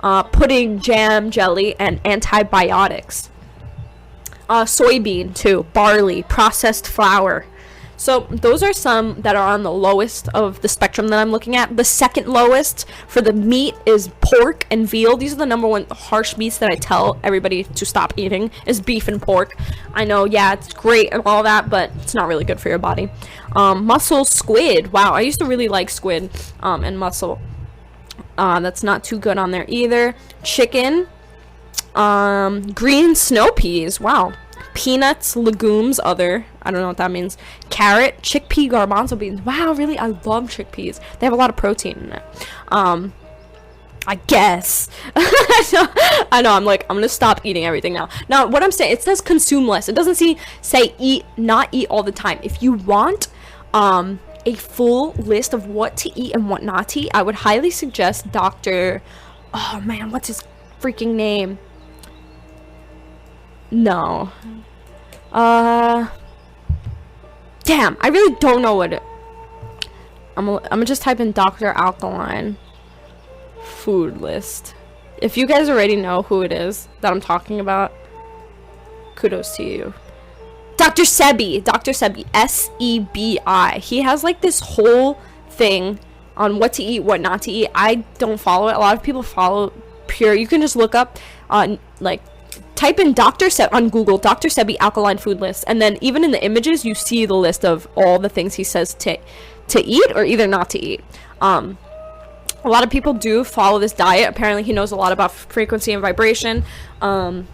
pudding, jam, jelly, and antibiotics. Soybean too, barley, processed flour. So those are some that are on the lowest of the spectrum that I'm looking at. The second lowest for the meat is pork and veal. These are the number one harsh meats that I tell everybody to stop eating, is beef and pork. I know, yeah, it's great and all that, but it's not really good for your body. Mussel, squid. Wow, I used to really like squid and mussel. That's not too good on there either. Chicken, green snow peas. Wow. Peanuts, legumes, other, I don't know what that means. Carrot, chickpea, garbanzo beans. Wow, really? I love chickpeas. They have a lot of protein in it. I guess. I know, I'm gonna stop eating everything now. Now, what I'm saying, it says consume less. It doesn't say eat, not eat all the time. If you want a full list of what to eat and what not to eat, I would highly suggest Dr. Oh man, what's his freaking name? No. Damn, I really don't know what it... I'm gonna just type in Dr. Alkaline food list. If you guys already know who it is that I'm talking about, kudos to you. Dr. Sebi, S-E-B-I. He has like this whole thing on what to eat, what not to eat. I don't follow it. A lot of people follow Pure. You can just look up on type in Dr. Sebi on Google, Dr. Sebi alkaline food list, and then even in the images you see the list of all the things he says to eat or either not to eat. A lot of people do follow this diet. Apparently he knows a lot about frequency and vibration. So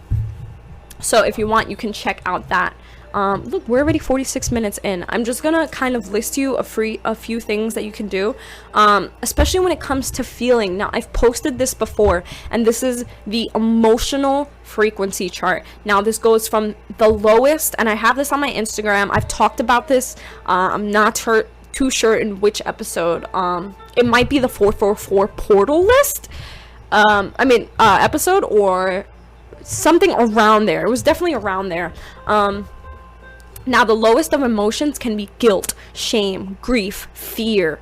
if you want, you can check out that. Look, we're already 46 minutes in. I'm just gonna kind of list you a few things that you can do, especially when it comes to feeling. Now, I've posted this before, and this is the emotional frequency chart. Now, this goes from the lowest, and I have this on my Instagram. I've talked about this. I'm not too sure in which episode. It might be the 444 portal list. Episode or something around there. It was definitely around there. Now, the lowest of emotions can be guilt, shame, grief, fear,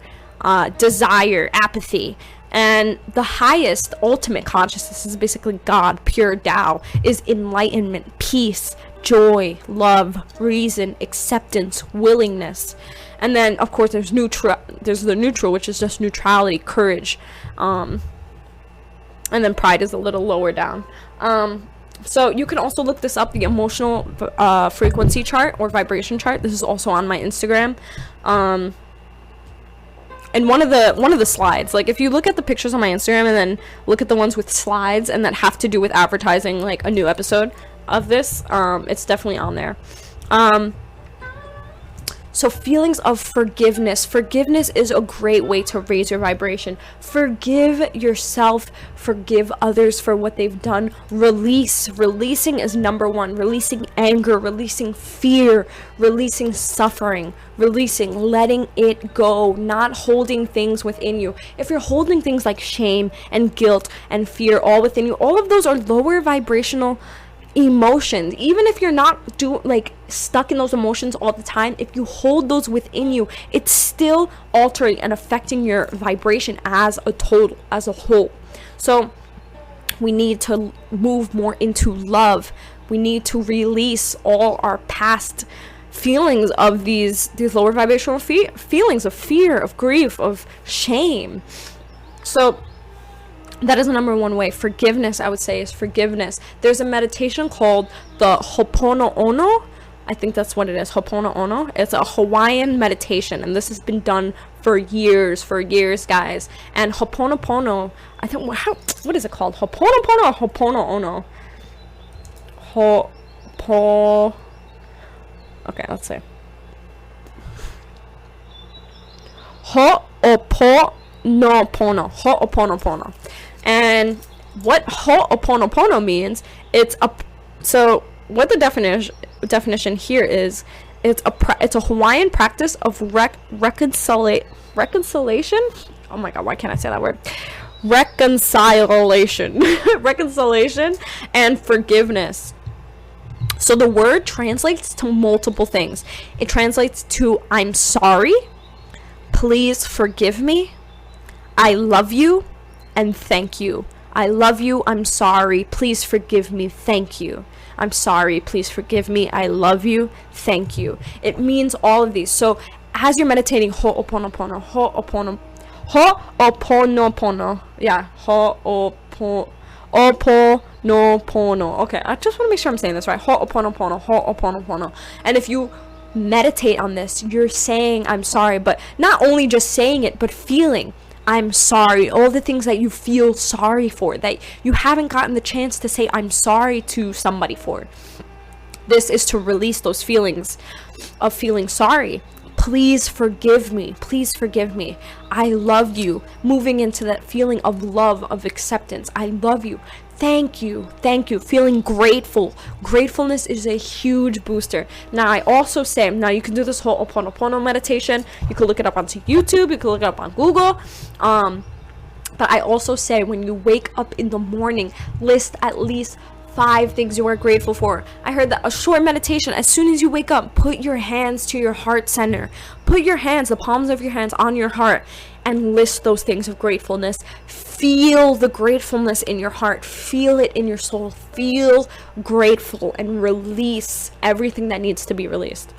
desire, apathy. And the highest ultimate consciousness is basically God, pure Tao, is enlightenment, peace, joy, love, reason, acceptance, willingness. And then, of course, there's the neutral, which is just neutrality, courage. And then pride is a little lower down. So you can also look this up, the emotional frequency chart or vibration chart. This is also on my Instagram. And one of the slides, like if you look at the pictures on my Instagram and then look at the ones with slides and that have to do with advertising like a new episode of this, it's definitely on there. So feelings of forgiveness. Forgiveness is a great way to raise your vibration. Forgive yourself. Forgive others for what they've done. Releasing is number one. Releasing anger, releasing fear, releasing suffering, letting it go, not holding things within you. If you're holding things like shame and guilt and fear all within you, all of those are lower vibrational emotions. Even if you're not stuck in those emotions all the time, if you hold those within you, it's still altering and affecting your vibration as a total, as a whole. So we need to move more into love. We need to release all our past feelings of these lower vibrational feelings of fear, of grief, of shame. So that is the number one way. Forgiveness, I would say, is forgiveness. There's a meditation called the Ho'oponopono. I think that's what it is, Ho'oponopono. It's a Hawaiian meditation, and this has been done for years, guys. And Ho'oponopono, I think, what is it called? Ho'oponopono or Ho'oponopono? Okay, let's see. Ho'oponopono. And what Ho'oponopono means, so what the definition here is, it's a Hawaiian practice of reconciliation. oh my god, why can't I say that word? Reconciliation. Reconciliation and forgiveness. So the word translates to multiple things. It translates to I'm sorry, please forgive me, I love you, and thank you. I love you, I'm sorry, please forgive me, thank you. I'm sorry, please forgive me, I love you, thank you. It means all of these. So as you're meditating, ho'oponopono, ho'oponopono, yeah, ho'oponopono. Okay, I just want to make sure I'm saying this right. Ho'oponopono. And if you meditate on this, you're saying I'm sorry, but not only just saying it, but feeling I'm sorry, all the things that you feel sorry for, that you haven't gotten the chance to say I'm sorry to somebody for. This is to release those feelings of feeling sorry. Please forgive me. Please forgive me. I love you. Moving into that feeling of love, of acceptance. I love you. Thank you. Thank you. Feeling grateful. Gratefulness is a huge booster. Now, I also say, now you can do this whole Ho'oponopono meditation. You can look it up onto YouTube. You can look it up on Google. But I also say when you wake up in the morning, list at least 5 things you are grateful for. I heard that a short meditation, as soon as you wake up, put your hands to your heart center. Put your hands, the palms of your hands on your heart, and list those things of gratefulness. Feel the gratefulness in your heart. Feel it in your soul. Feel grateful and release everything that needs to be released.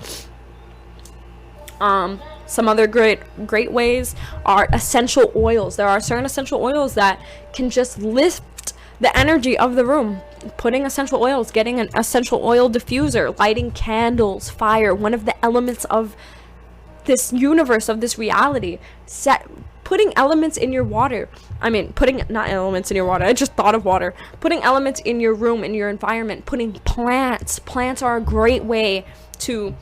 Some other great ways are essential oils. There are certain essential oils that can just lift the energy of the room. Putting essential oils, getting an essential oil diffuser, lighting candles, fire, one of the elements of this universe, of this reality. Putting elements in your water. Not elements in your water. I just thought of water. Putting elements in your room, in your environment. Putting plants. Plants are a great way to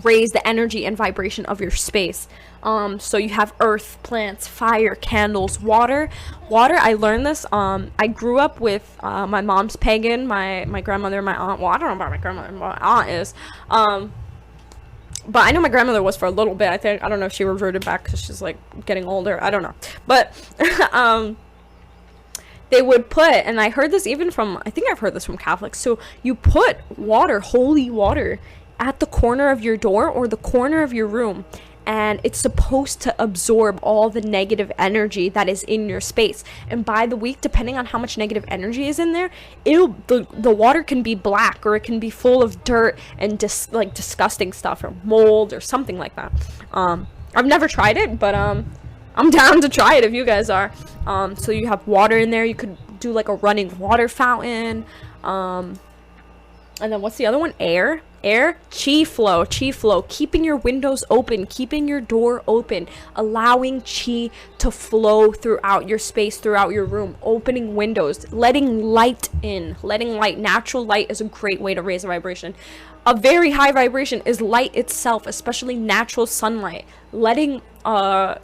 raise the energy and vibration of your space. So you have earth, plants, fire, candles, water. I learned this. I grew up with my mom's pagan, my grandmother, my aunt. Well, I don't know about my grandmother. My aunt is. But I know my grandmother was for a little bit. I don't know if she reverted back because she's like getting older. I don't know. But they would put, and I heard this even from, I think I've heard this from Catholics. So you put water, holy water, at the corner of your door or the corner of your room, and it's supposed to absorb all the negative energy that is in your space. And by the week, depending on how much negative energy is in there, the water can be black, or it can be full of dirt and disgusting stuff, or mold or something like that. I've never tried it, but I'm down to try it if you guys are. So you have water in there. You could do like a running water fountain. And then what's the other one? Air, chi flow, keeping your windows open, keeping your door open, allowing chi to flow throughout your space, throughout your room, opening windows, letting light in, natural light is a great way to raise the vibration. A very high vibration is light itself, especially natural sunlight. Letting, that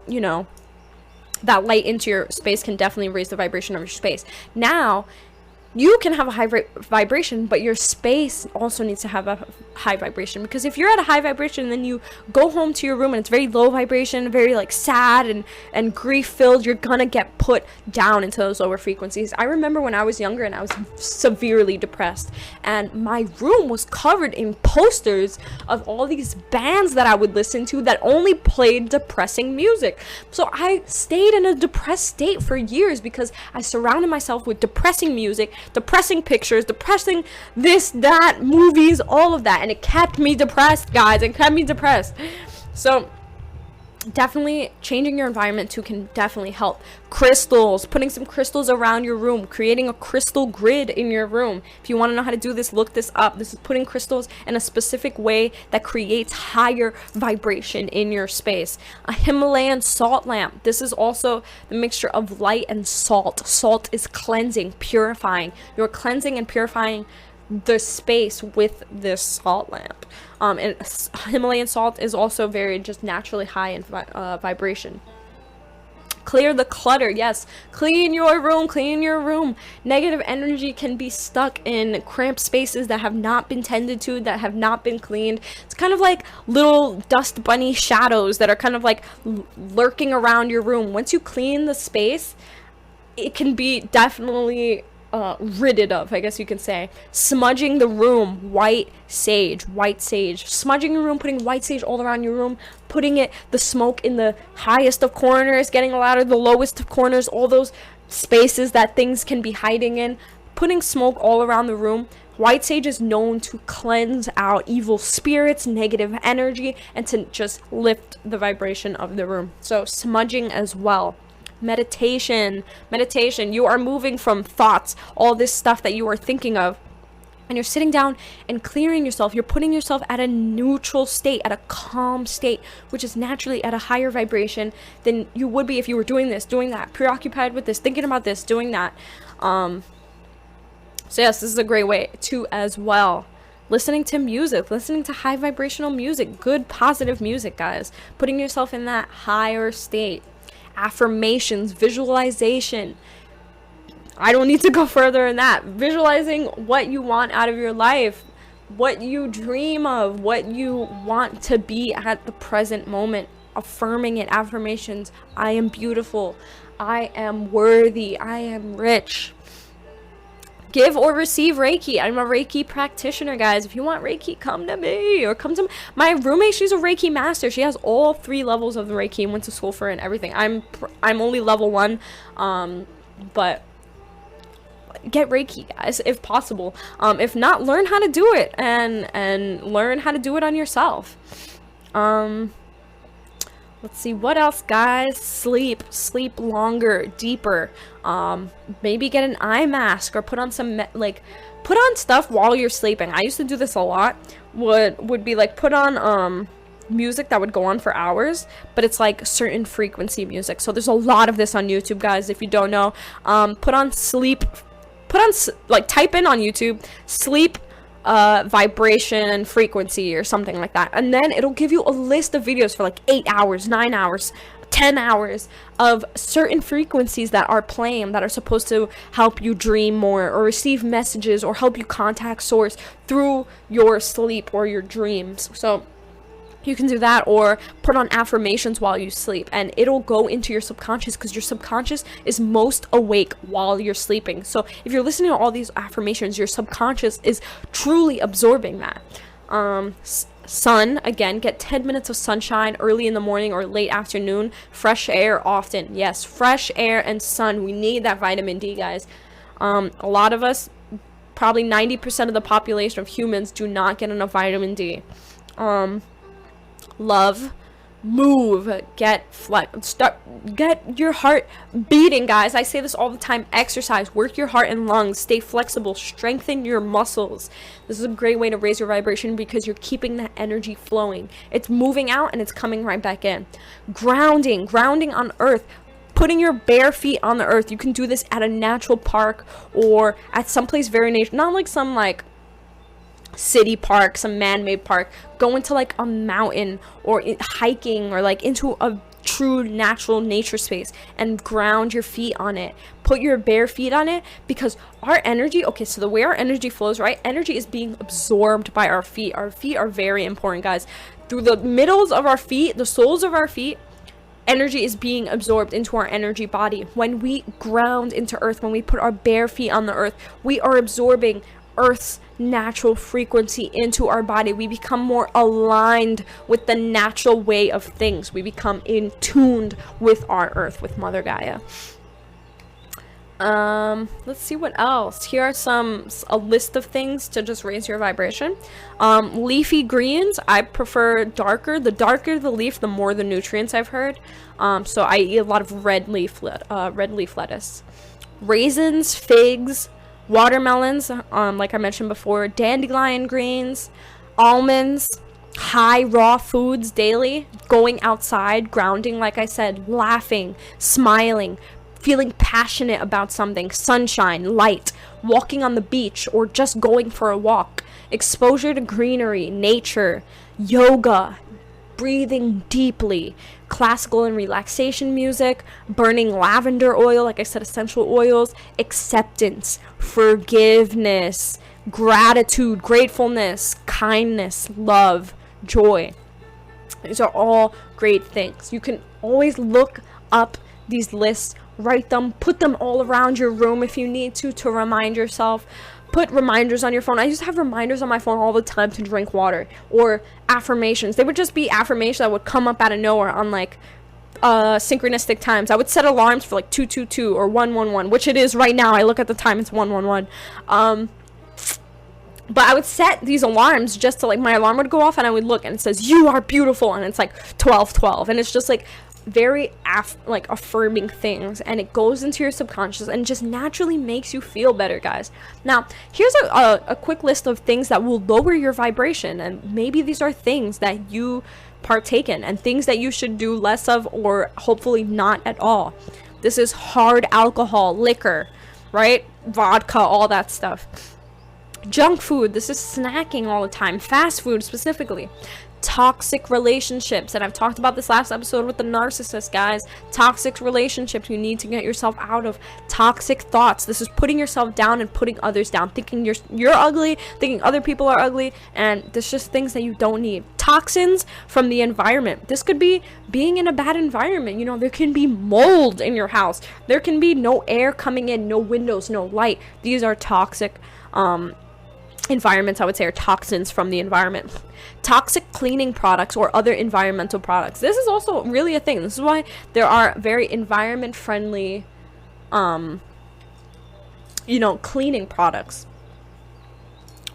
light into your space can definitely raise the vibration of your space. Now, you can have a high vibration, but your space also needs to have a high vibration. Because if you're at a high vibration and then you go home to your room and it's very low vibration, very like sad and grief filled, you're gonna get put down into those lower frequencies. I remember when I was younger and I was severely depressed, and my room was covered in posters of all these bands that I would listen to that only played depressing music. So I stayed in a depressed state for years because I surrounded myself with depressing music, depressing pictures, depressing this, that, movies, all of that, and it kept me depressed, guys. It kept me depressed. So definitely changing your environment too can definitely help. Crystals, putting some crystals around your room, creating a crystal grid in your room. If you want to know how to do this, look this up. This is putting crystals in a specific way that creates higher vibration in your space. A Himalayan salt lamp. This is also the mixture of light and salt. Salt is cleansing, purifying. You're cleansing and purifying the space with this salt lamp. And Himalayan salt is also very just naturally high in vibration. Clear the clutter. Yes, clean your room, clean your room. Negative energy can be stuck in cramped spaces that have not been tended to, that have not been cleaned. It's kind of like little dust bunny shadows that are kind of like lurking around your room. Once you clean the space, it can be definitely ridded of, I guess you can say. Smudging the room, white sage. Smudging your room, putting white sage all around your room, putting the smoke in the highest of corners, getting a lot of the lowest of corners, all those spaces that things can be hiding in, putting smoke all around the room. White sage is known to cleanse out evil spirits, negative energy, and to just lift the vibration of the room. So smudging as well. Meditation. You are moving from thoughts, all this stuff that you are thinking of, and you're sitting down and clearing yourself. You're putting yourself at a neutral state, at a calm state, which is naturally at a higher vibration than you would be if you were doing this, doing that, preoccupied with this, thinking about this, doing that. So yes, this is a great way to as well. Listening to music, listening to high vibrational music, good positive music, guys. Putting yourself in that higher state. Affirmations, visualization. I don't need to go further than that. Visualizing what you want out of your life, what you dream of, what you want to be at the present moment. Affirming it, affirmations. I am beautiful. I am worthy. I am rich. Give or receive Reiki. I'm a Reiki practitioner, guys. If you want Reiki, come to me, or come to my roommate. She's a Reiki master. She has all 3 levels of the Reiki and went to school for it and everything. I'm only level 1, but get Reiki, guys, if possible. If not, learn how to do it and learn how to do it on yourself. Let's see, what else, guys? Sleep longer, deeper. Maybe get an eye mask or put on some put on stuff while you're sleeping. I used to do this a lot. Would be like put on music that would go on for hours, but it's like certain frequency music. So there's a lot of this on YouTube, guys, if you don't know. Type in on YouTube sleep vibration frequency or something like that, and then it'll give you a list of videos for like 8 hours, 9 hours, 10 hours of certain frequencies that are playing, that are supposed to help you dream more or receive messages or help you contact source through your sleep or your dreams. So you can do that, or put on affirmations while you sleep, and it'll go into your subconscious, because your subconscious is most awake while you're sleeping. So if you're listening to all these affirmations, your subconscious is truly absorbing that. Sun, again, get 10 minutes of sunshine early in the morning or late afternoon. Fresh air often. Yes, fresh air and sun. We need that vitamin D, guys. A lot of us, probably 90% of the population of humans, do not get enough vitamin D. Love, move, get your heart beating, guys. I say this all the time. Exercise, work your heart and lungs, stay flexible, strengthen your muscles. This is a great way to raise your vibration, because you're keeping that energy flowing. It's moving out and it's coming right back in. Grounding on earth, putting your bare feet on the earth. You can do this at a natural park or at someplace very nature, not like some city park, some man-made park. Go into like a mountain or hiking, or like into a true natural nature space, and ground your feet on it. Put your bare feet on it, because our energy, okay, so the way our energy flows, right? Energy is being absorbed by our feet. Our feet are very important, guys. Through the middles of our feet, the soles of our feet, energy is being absorbed into our energy body. When we ground into earth, when we put our bare feet on the earth, we are absorbing Earth's natural frequency into our body. We become more aligned with the natural way of things. We become in tuned with our earth, with Mother Gaia. Let's see what else. Here are a list of things to just raise your vibration. Leafy greens, I prefer darker. The darker the leaf, the more the nutrients, I've heard. So I eat a lot of red leaf lettuce. Raisins, figs, watermelons, like I mentioned before, dandelion greens, almonds, high raw foods daily, going outside, grounding, like I said, laughing, smiling, feeling passionate about something, sunshine, light, walking on the beach, or just going for a walk, exposure to greenery, nature, yoga, breathing deeply, classical and relaxation music, burning lavender oil, like I said, essential oils, acceptance, forgiveness, gratitude, gratefulness, kindness, love, joy. These are all great things. You can always look up these lists, write them, put them all around your room if you need to remind yourself. Put reminders on your phone. I used to have reminders on my phone all the time to drink water, or affirmations. They would just be affirmations that would come up out of nowhere on like synchronistic times. I would set alarms for like 222 or 111, which it is right now. I look at the time, it's 111. But I would set these alarms just to, like, my alarm would go off and I would look and it says, you are beautiful, and it's like 12:12, and it's just like very affirming things, and it goes into your subconscious and just naturally makes you feel better, guys. Now, here's a quick list of things that will lower your vibration, and maybe these are things that you partake in and things that you should do less of, or hopefully not at all. This is hard alcohol, liquor, right? Vodka, all that stuff. Junk food, this is snacking all the time. Fast food specifically. Toxic relationships, and I've talked about this last episode with the narcissist, guys. Toxic relationships you need to get yourself out of. Toxic thoughts, this is putting yourself down and putting others down, thinking you're ugly, thinking other people are ugly, and there's just things that you don't need. Toxins from the environment, this could be being in a bad environment. You know, there can be mold in your house, there can be no air coming in, no windows, no light. These are toxic environments, I would say, are toxins from the environment. Toxic cleaning products or other environmental products, this is also really a thing. This is why there are very environment friendly cleaning products.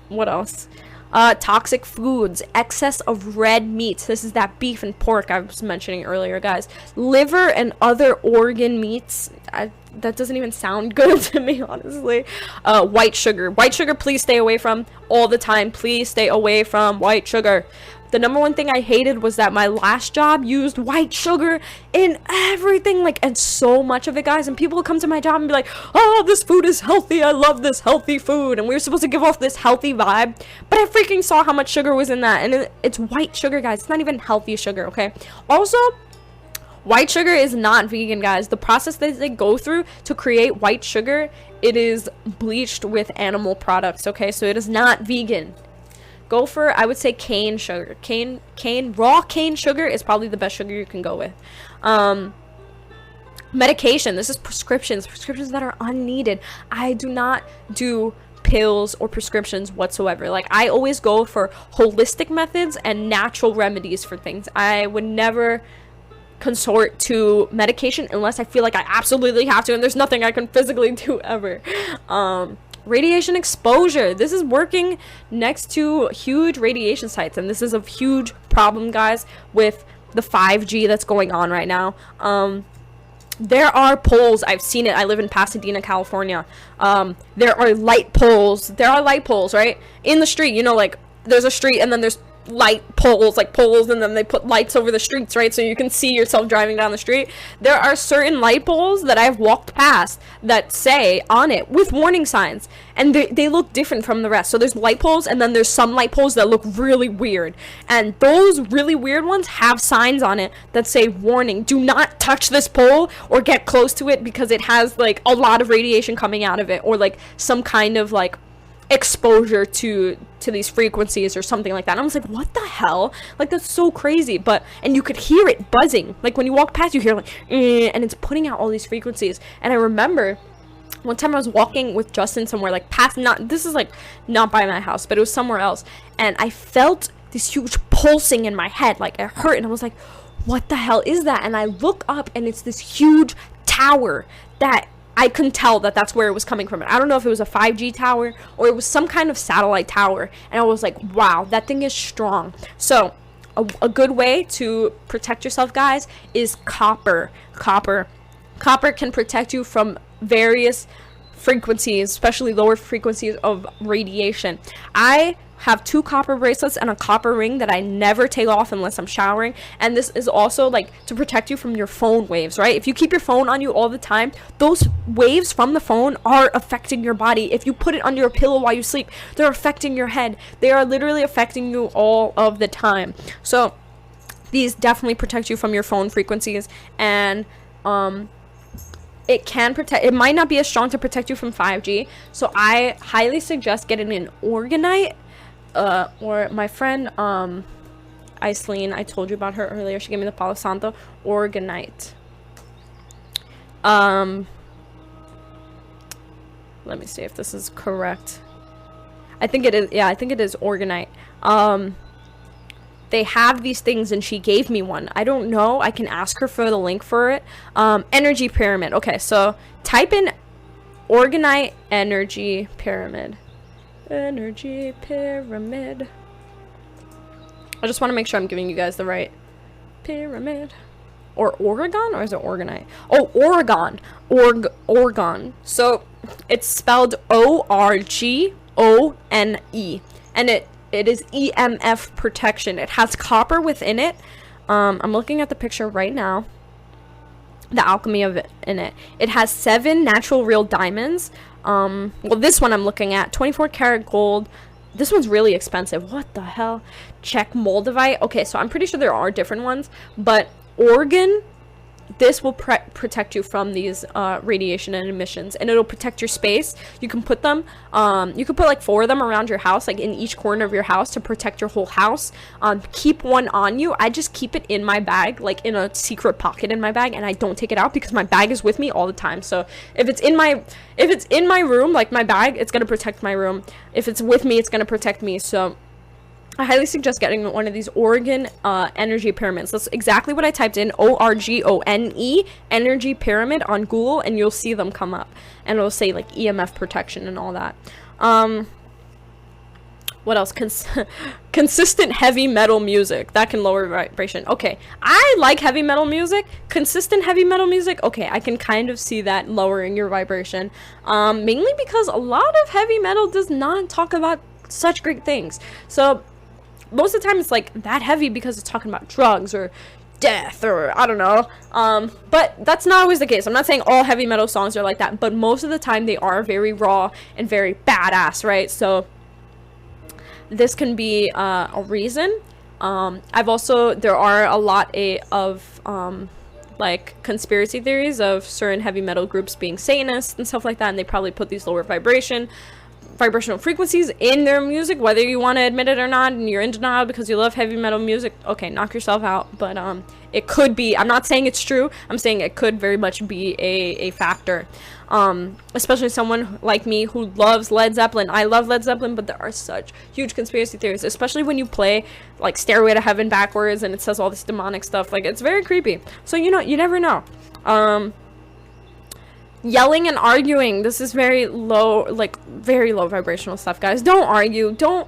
What else? Toxic foods, excess of red meats. This is that beef and pork I was mentioning earlier, guys. Liver and other organ meats. That doesn't even sound good to me, honestly. White sugar. White sugar, please stay away from all the time. Please stay away from white sugar. The number one thing I hated was that my last job used white sugar in everything, like, and so much of it, guys. And people would come to my job and be like, oh, this food is healthy, I love this healthy food, and we were supposed to give off this healthy vibe, but I freaking saw how much sugar was in that, and it's white sugar, guys. It's not even healthy sugar, okay? Also, white sugar is not vegan, guys. The process that they go through to create white sugar, it is bleached with animal products, okay? So it is not vegan. Go for, I would say, cane sugar. Raw cane sugar is probably the best sugar you can go with. Medication. This is prescriptions that are unneeded. I do not do pills or prescriptions whatsoever. Like, I always go for holistic methods and natural remedies for things. I would never consort to medication unless I feel like I absolutely have to, and there's nothing I can physically do ever. Radiation exposure. This is working next to huge radiation sites, and this is a huge problem, guys, with the 5G that's going on right now. There are poles. I've seen it. I live in Pasadena, California. There are light poles, right, in the street. You know, like, there's a street and then there's light poles, like poles, and then they put lights over the streets, right, so you can see yourself driving down the street. There are certain light poles that I've walked past that say on it with warning signs, and they look different from the rest. So there's light poles, and then there's some light poles that look really weird, and those really weird ones have signs on it that say, warning, do not touch this pole or get close to it because it has like a lot of radiation coming out of it, or like some kind of like exposure to these frequencies or something like that. And I was like, what the hell? Like, that's so crazy. But, and you could hear it buzzing. Like, when you walk past, you hear like, and it's putting out all these frequencies. And I remember one time I was walking with Justin somewhere, like, past, this is like not by my house, but it was somewhere else, and I felt this huge pulsing in my head, like it hurt, and I was like, what the hell is that? And I look up, and it's this huge tower that I couldn't tell that that's where it was coming from. I don't know if it was a 5G tower or it was some kind of satellite tower. And I was like, wow, that thing is strong. So a good way to protect yourself, guys, is copper. Copper can protect you from various frequencies, especially lower frequencies of radiation. I have 2 copper bracelets and a copper ring that I never take off unless I'm showering, and this is also like to protect you from your phone waves, right? If you keep your phone on you all the time, those waves from the phone are affecting your body. If you put it under your pillow while you sleep, they're affecting your head. They are literally affecting you all of the time. So these definitely protect you from your phone frequencies, and it can protect, it might not be as strong to protect you from 5G, so I highly suggest getting an Organite, or my friend Iceline, I told you about her earlier, she gave me the Palo Santo Organite. Let me see if this is correct. I think it is. Yeah, I think it is Organite. They have these things, and she gave me one. I don't know. I can ask her for the link for it. Energy pyramid. Okay, so type in Organite energy pyramid. Energy pyramid. I just want to make sure I'm giving you guys the right pyramid. Or Oregon, or is it Organite? Oh, Oregon. Orgon. So it's spelled Orgone, and it is EMF protection. It has copper within it. I'm looking at the picture right now. The alchemy of it in it. It has 7 natural real diamonds. Well, this one I'm looking at, 24 karat gold. This one's really expensive. What the hell? Czech Moldavite. Okay, so I'm pretty sure there are different ones, but Oregon, this will protect you from these radiation and emissions, and it'll protect your space. You can put them, you can put like 4 of them around your house, like in each corner of your house, to protect your whole house. Keep one on you. I just keep it in my bag, like in a secret pocket in my bag, and I don't take it out because my bag is with me all the time. So if it's in my room, like my bag, it's gonna protect my room. If it's with me, it's gonna protect me. So I highly suggest getting one of these Oregon energy pyramids. That's exactly what I typed in, Orgone energy pyramid on Google, and you'll see them come up, and it'll say like EMF protection and all that. What else? Consistent heavy metal music that can lower vibration. Okay, I like heavy metal music. Consistent heavy metal music, okay, I can kind of see that lowering your vibration, mainly because a lot of heavy metal does not talk about such great things. So most of the time it's like that heavy because it's talking about drugs or death, or I don't know, but that's not always the case. I'm not saying all heavy metal songs are like that, but most of the time they are very raw and very badass, right? So this can be a reason. There are a lot of like conspiracy theories of certain heavy metal groups being Satanists and stuff like that, and they probably put these lower vibrational frequencies in their music, whether you want to admit it or not, and you're in denial because you love heavy metal music. Okay, knock yourself out. But it could be, I'm not saying it's true, I'm saying it could very much be a factor, especially someone like me who loves Led Zeppelin. I love Led Zeppelin, but there are such huge conspiracy theories, especially when you play like Stairway to Heaven backwards and it says all this demonic stuff. Like, it's very creepy. So you never know. Yelling and arguing, this is very low vibrational stuff, guys. Don't argue. Don't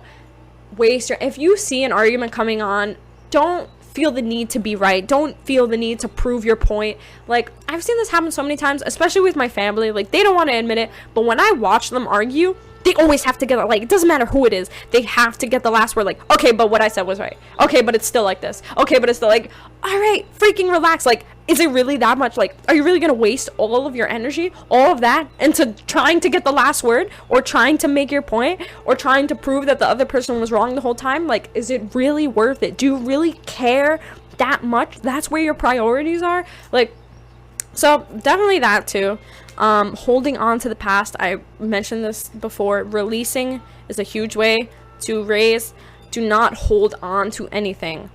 waste your, if you see an argument coming on, don't feel the need to be right. Don't feel the need to prove your point. Like, I've seen this happen so many times, especially with my family. Like, they don't want to admit it, but when I watch them argue, they always have to get, like, it doesn't matter who it is, they have to get the last word, like, okay, but what I said was right. Okay, but it's still like this. Okay, but it's still like, all right, freaking relax. Like, is it really that much? Like, are you really gonna waste all of your energy, all of that, into trying to get the last word, or trying to make your point, or trying to prove that the other person was wrong the whole time? Like, is it really worth it? Do you really care that much? That's where your priorities are? Like, so definitely that too. Holding on to the past, I mentioned this before, releasing is a huge way to raise. Do not hold on to anything.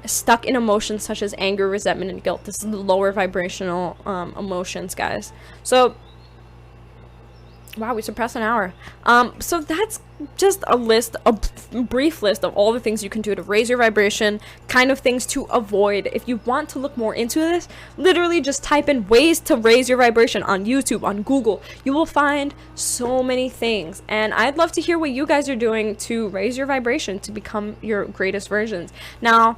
Stuck in emotions such as anger, resentment, and guilt. This is the lower vibrational emotions, guys. So wow, we surpassed an hour. So that's just a brief list of all the things you can do to raise your vibration, kind of things to avoid. If you want to look more into this, literally just type in ways to raise your vibration on YouTube, on Google. You will find so many things, and I'd love to hear what you guys are doing to raise your vibration, to become your greatest versions. Now,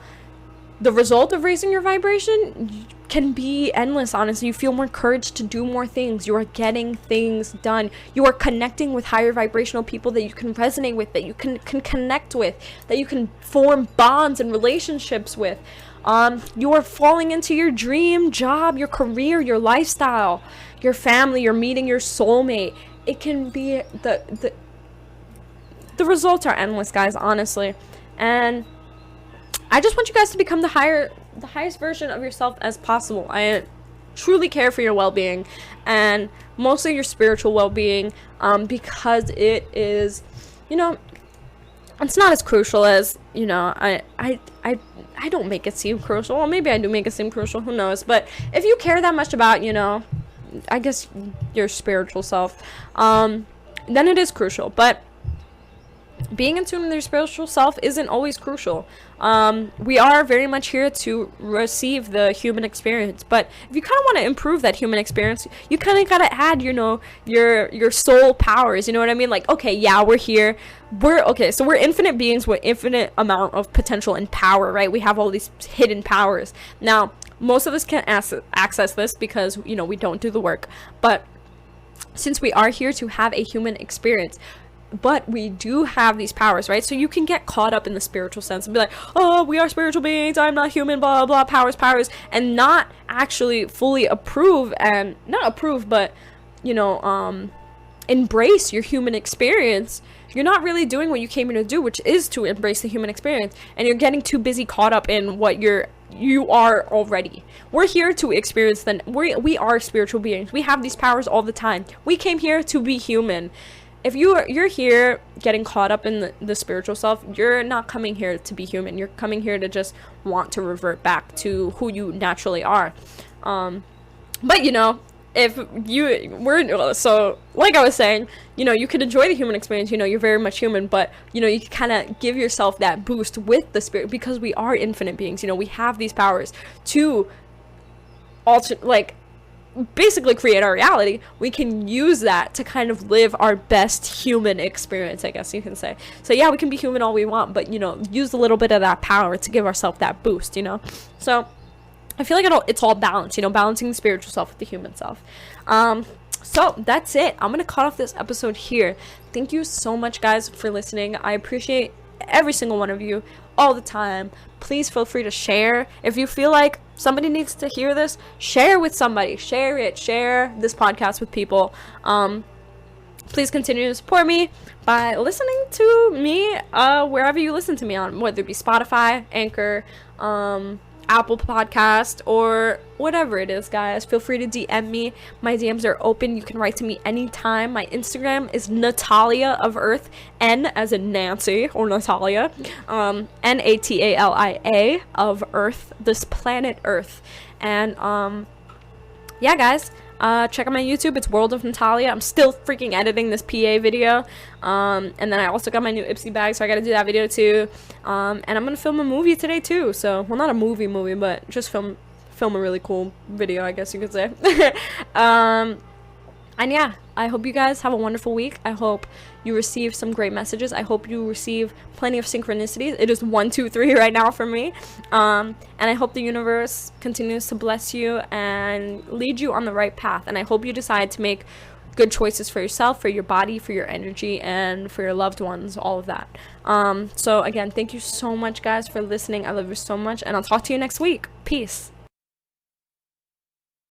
the result of raising your vibration can be endless, honestly. You feel more courage to do more things. You are getting things done. You are connecting with higher vibrational people that you can resonate with, that you can connect with, that you can form bonds and relationships with. You are falling into your dream job, your career, your lifestyle, your family. You're meeting your soulmate. It can be the results are endless, guys, honestly. And I just want you guys to become the highest version of yourself as possible. I truly care for your well-being, and mostly your spiritual well-being, because it is, you know, it's not as crucial as, you know, I don't make it seem crucial. Well, maybe I do make it seem crucial, who knows. But if you care that much about, you know, I guess your spiritual self, then it is crucial. But being in tune with your spiritual self isn't always crucial. We are very much here to receive the human experience, but if you kind of want to improve that human experience, you kind of got to add, you know, your soul powers, you know what I mean? Like, okay, yeah, we're here, so we're infinite beings with infinite amount of potential and power, right? We have all these hidden powers. Now, most of us can't access this because, you know, we don't do the work, but since we are here to have a human experience, but we do have these powers, right? So you can get caught up in the spiritual sense and be like, oh, we are spiritual beings, I'm not human, blah, blah, powers, and not actually fully but, you know, embrace your human experience. You're not really doing what you came here to do, which is to embrace the human experience, and you're getting too busy caught up in what you are already. We're here to experience we are spiritual beings. We have these powers all the time. We came here to be human. If you're here getting caught up in the spiritual self, you're not coming here to be human. You're coming here to just want to revert back to who you naturally are. But, you know, so like I was saying, you know, you can enjoy the human experience, you know, you're very much human, but, you know, you can kind of give yourself that boost with the spirit, because we are infinite beings. You know, we have these powers to basically create our reality. We can use that to kind of live our best human experience, I guess you can say. So yeah, we can be human all we want, but, you know, use a little bit of that power to give ourselves that boost, you know. So I feel like it's all balanced, you know, balancing the spiritual self with the human self. So that's it. I'm gonna cut off this episode here. Thank you so much, guys, for listening. I appreciate every single one of you all the time. Please feel free to share. If you feel like somebody needs to hear this, share with somebody. Share this podcast with people. Please continue to support me by listening to me wherever you listen to me on, whether it be Spotify, Anchor, Apple Podcast, or whatever it is, guys. Feel free to DM me. My DMs are open. You can write to me anytime. My Instagram is Natalia of Earth, N as in Nancy or Natalia, Natalia of Earth, this planet Earth. And yeah, guys, check out my YouTube. It's World of Natalia. I'm still freaking editing this PA video. And then I also got my new Ipsy bag, so I gotta do that video too. And I'm gonna film a movie today too. So, well, not a movie, but just film a really cool video, I guess you could say. And yeah, I hope you guys have a wonderful week. I hope you receive some great messages. I hope you receive plenty of synchronicities. It is 1, 2, 3 right now for me. And I hope the universe continues to bless you and lead you on the right path. And I hope you decide to make good choices for yourself, for your body, for your energy, and for your loved ones, all of that. So again, thank you so much, guys, for listening. I love you so much, and I'll talk to you next week. Peace.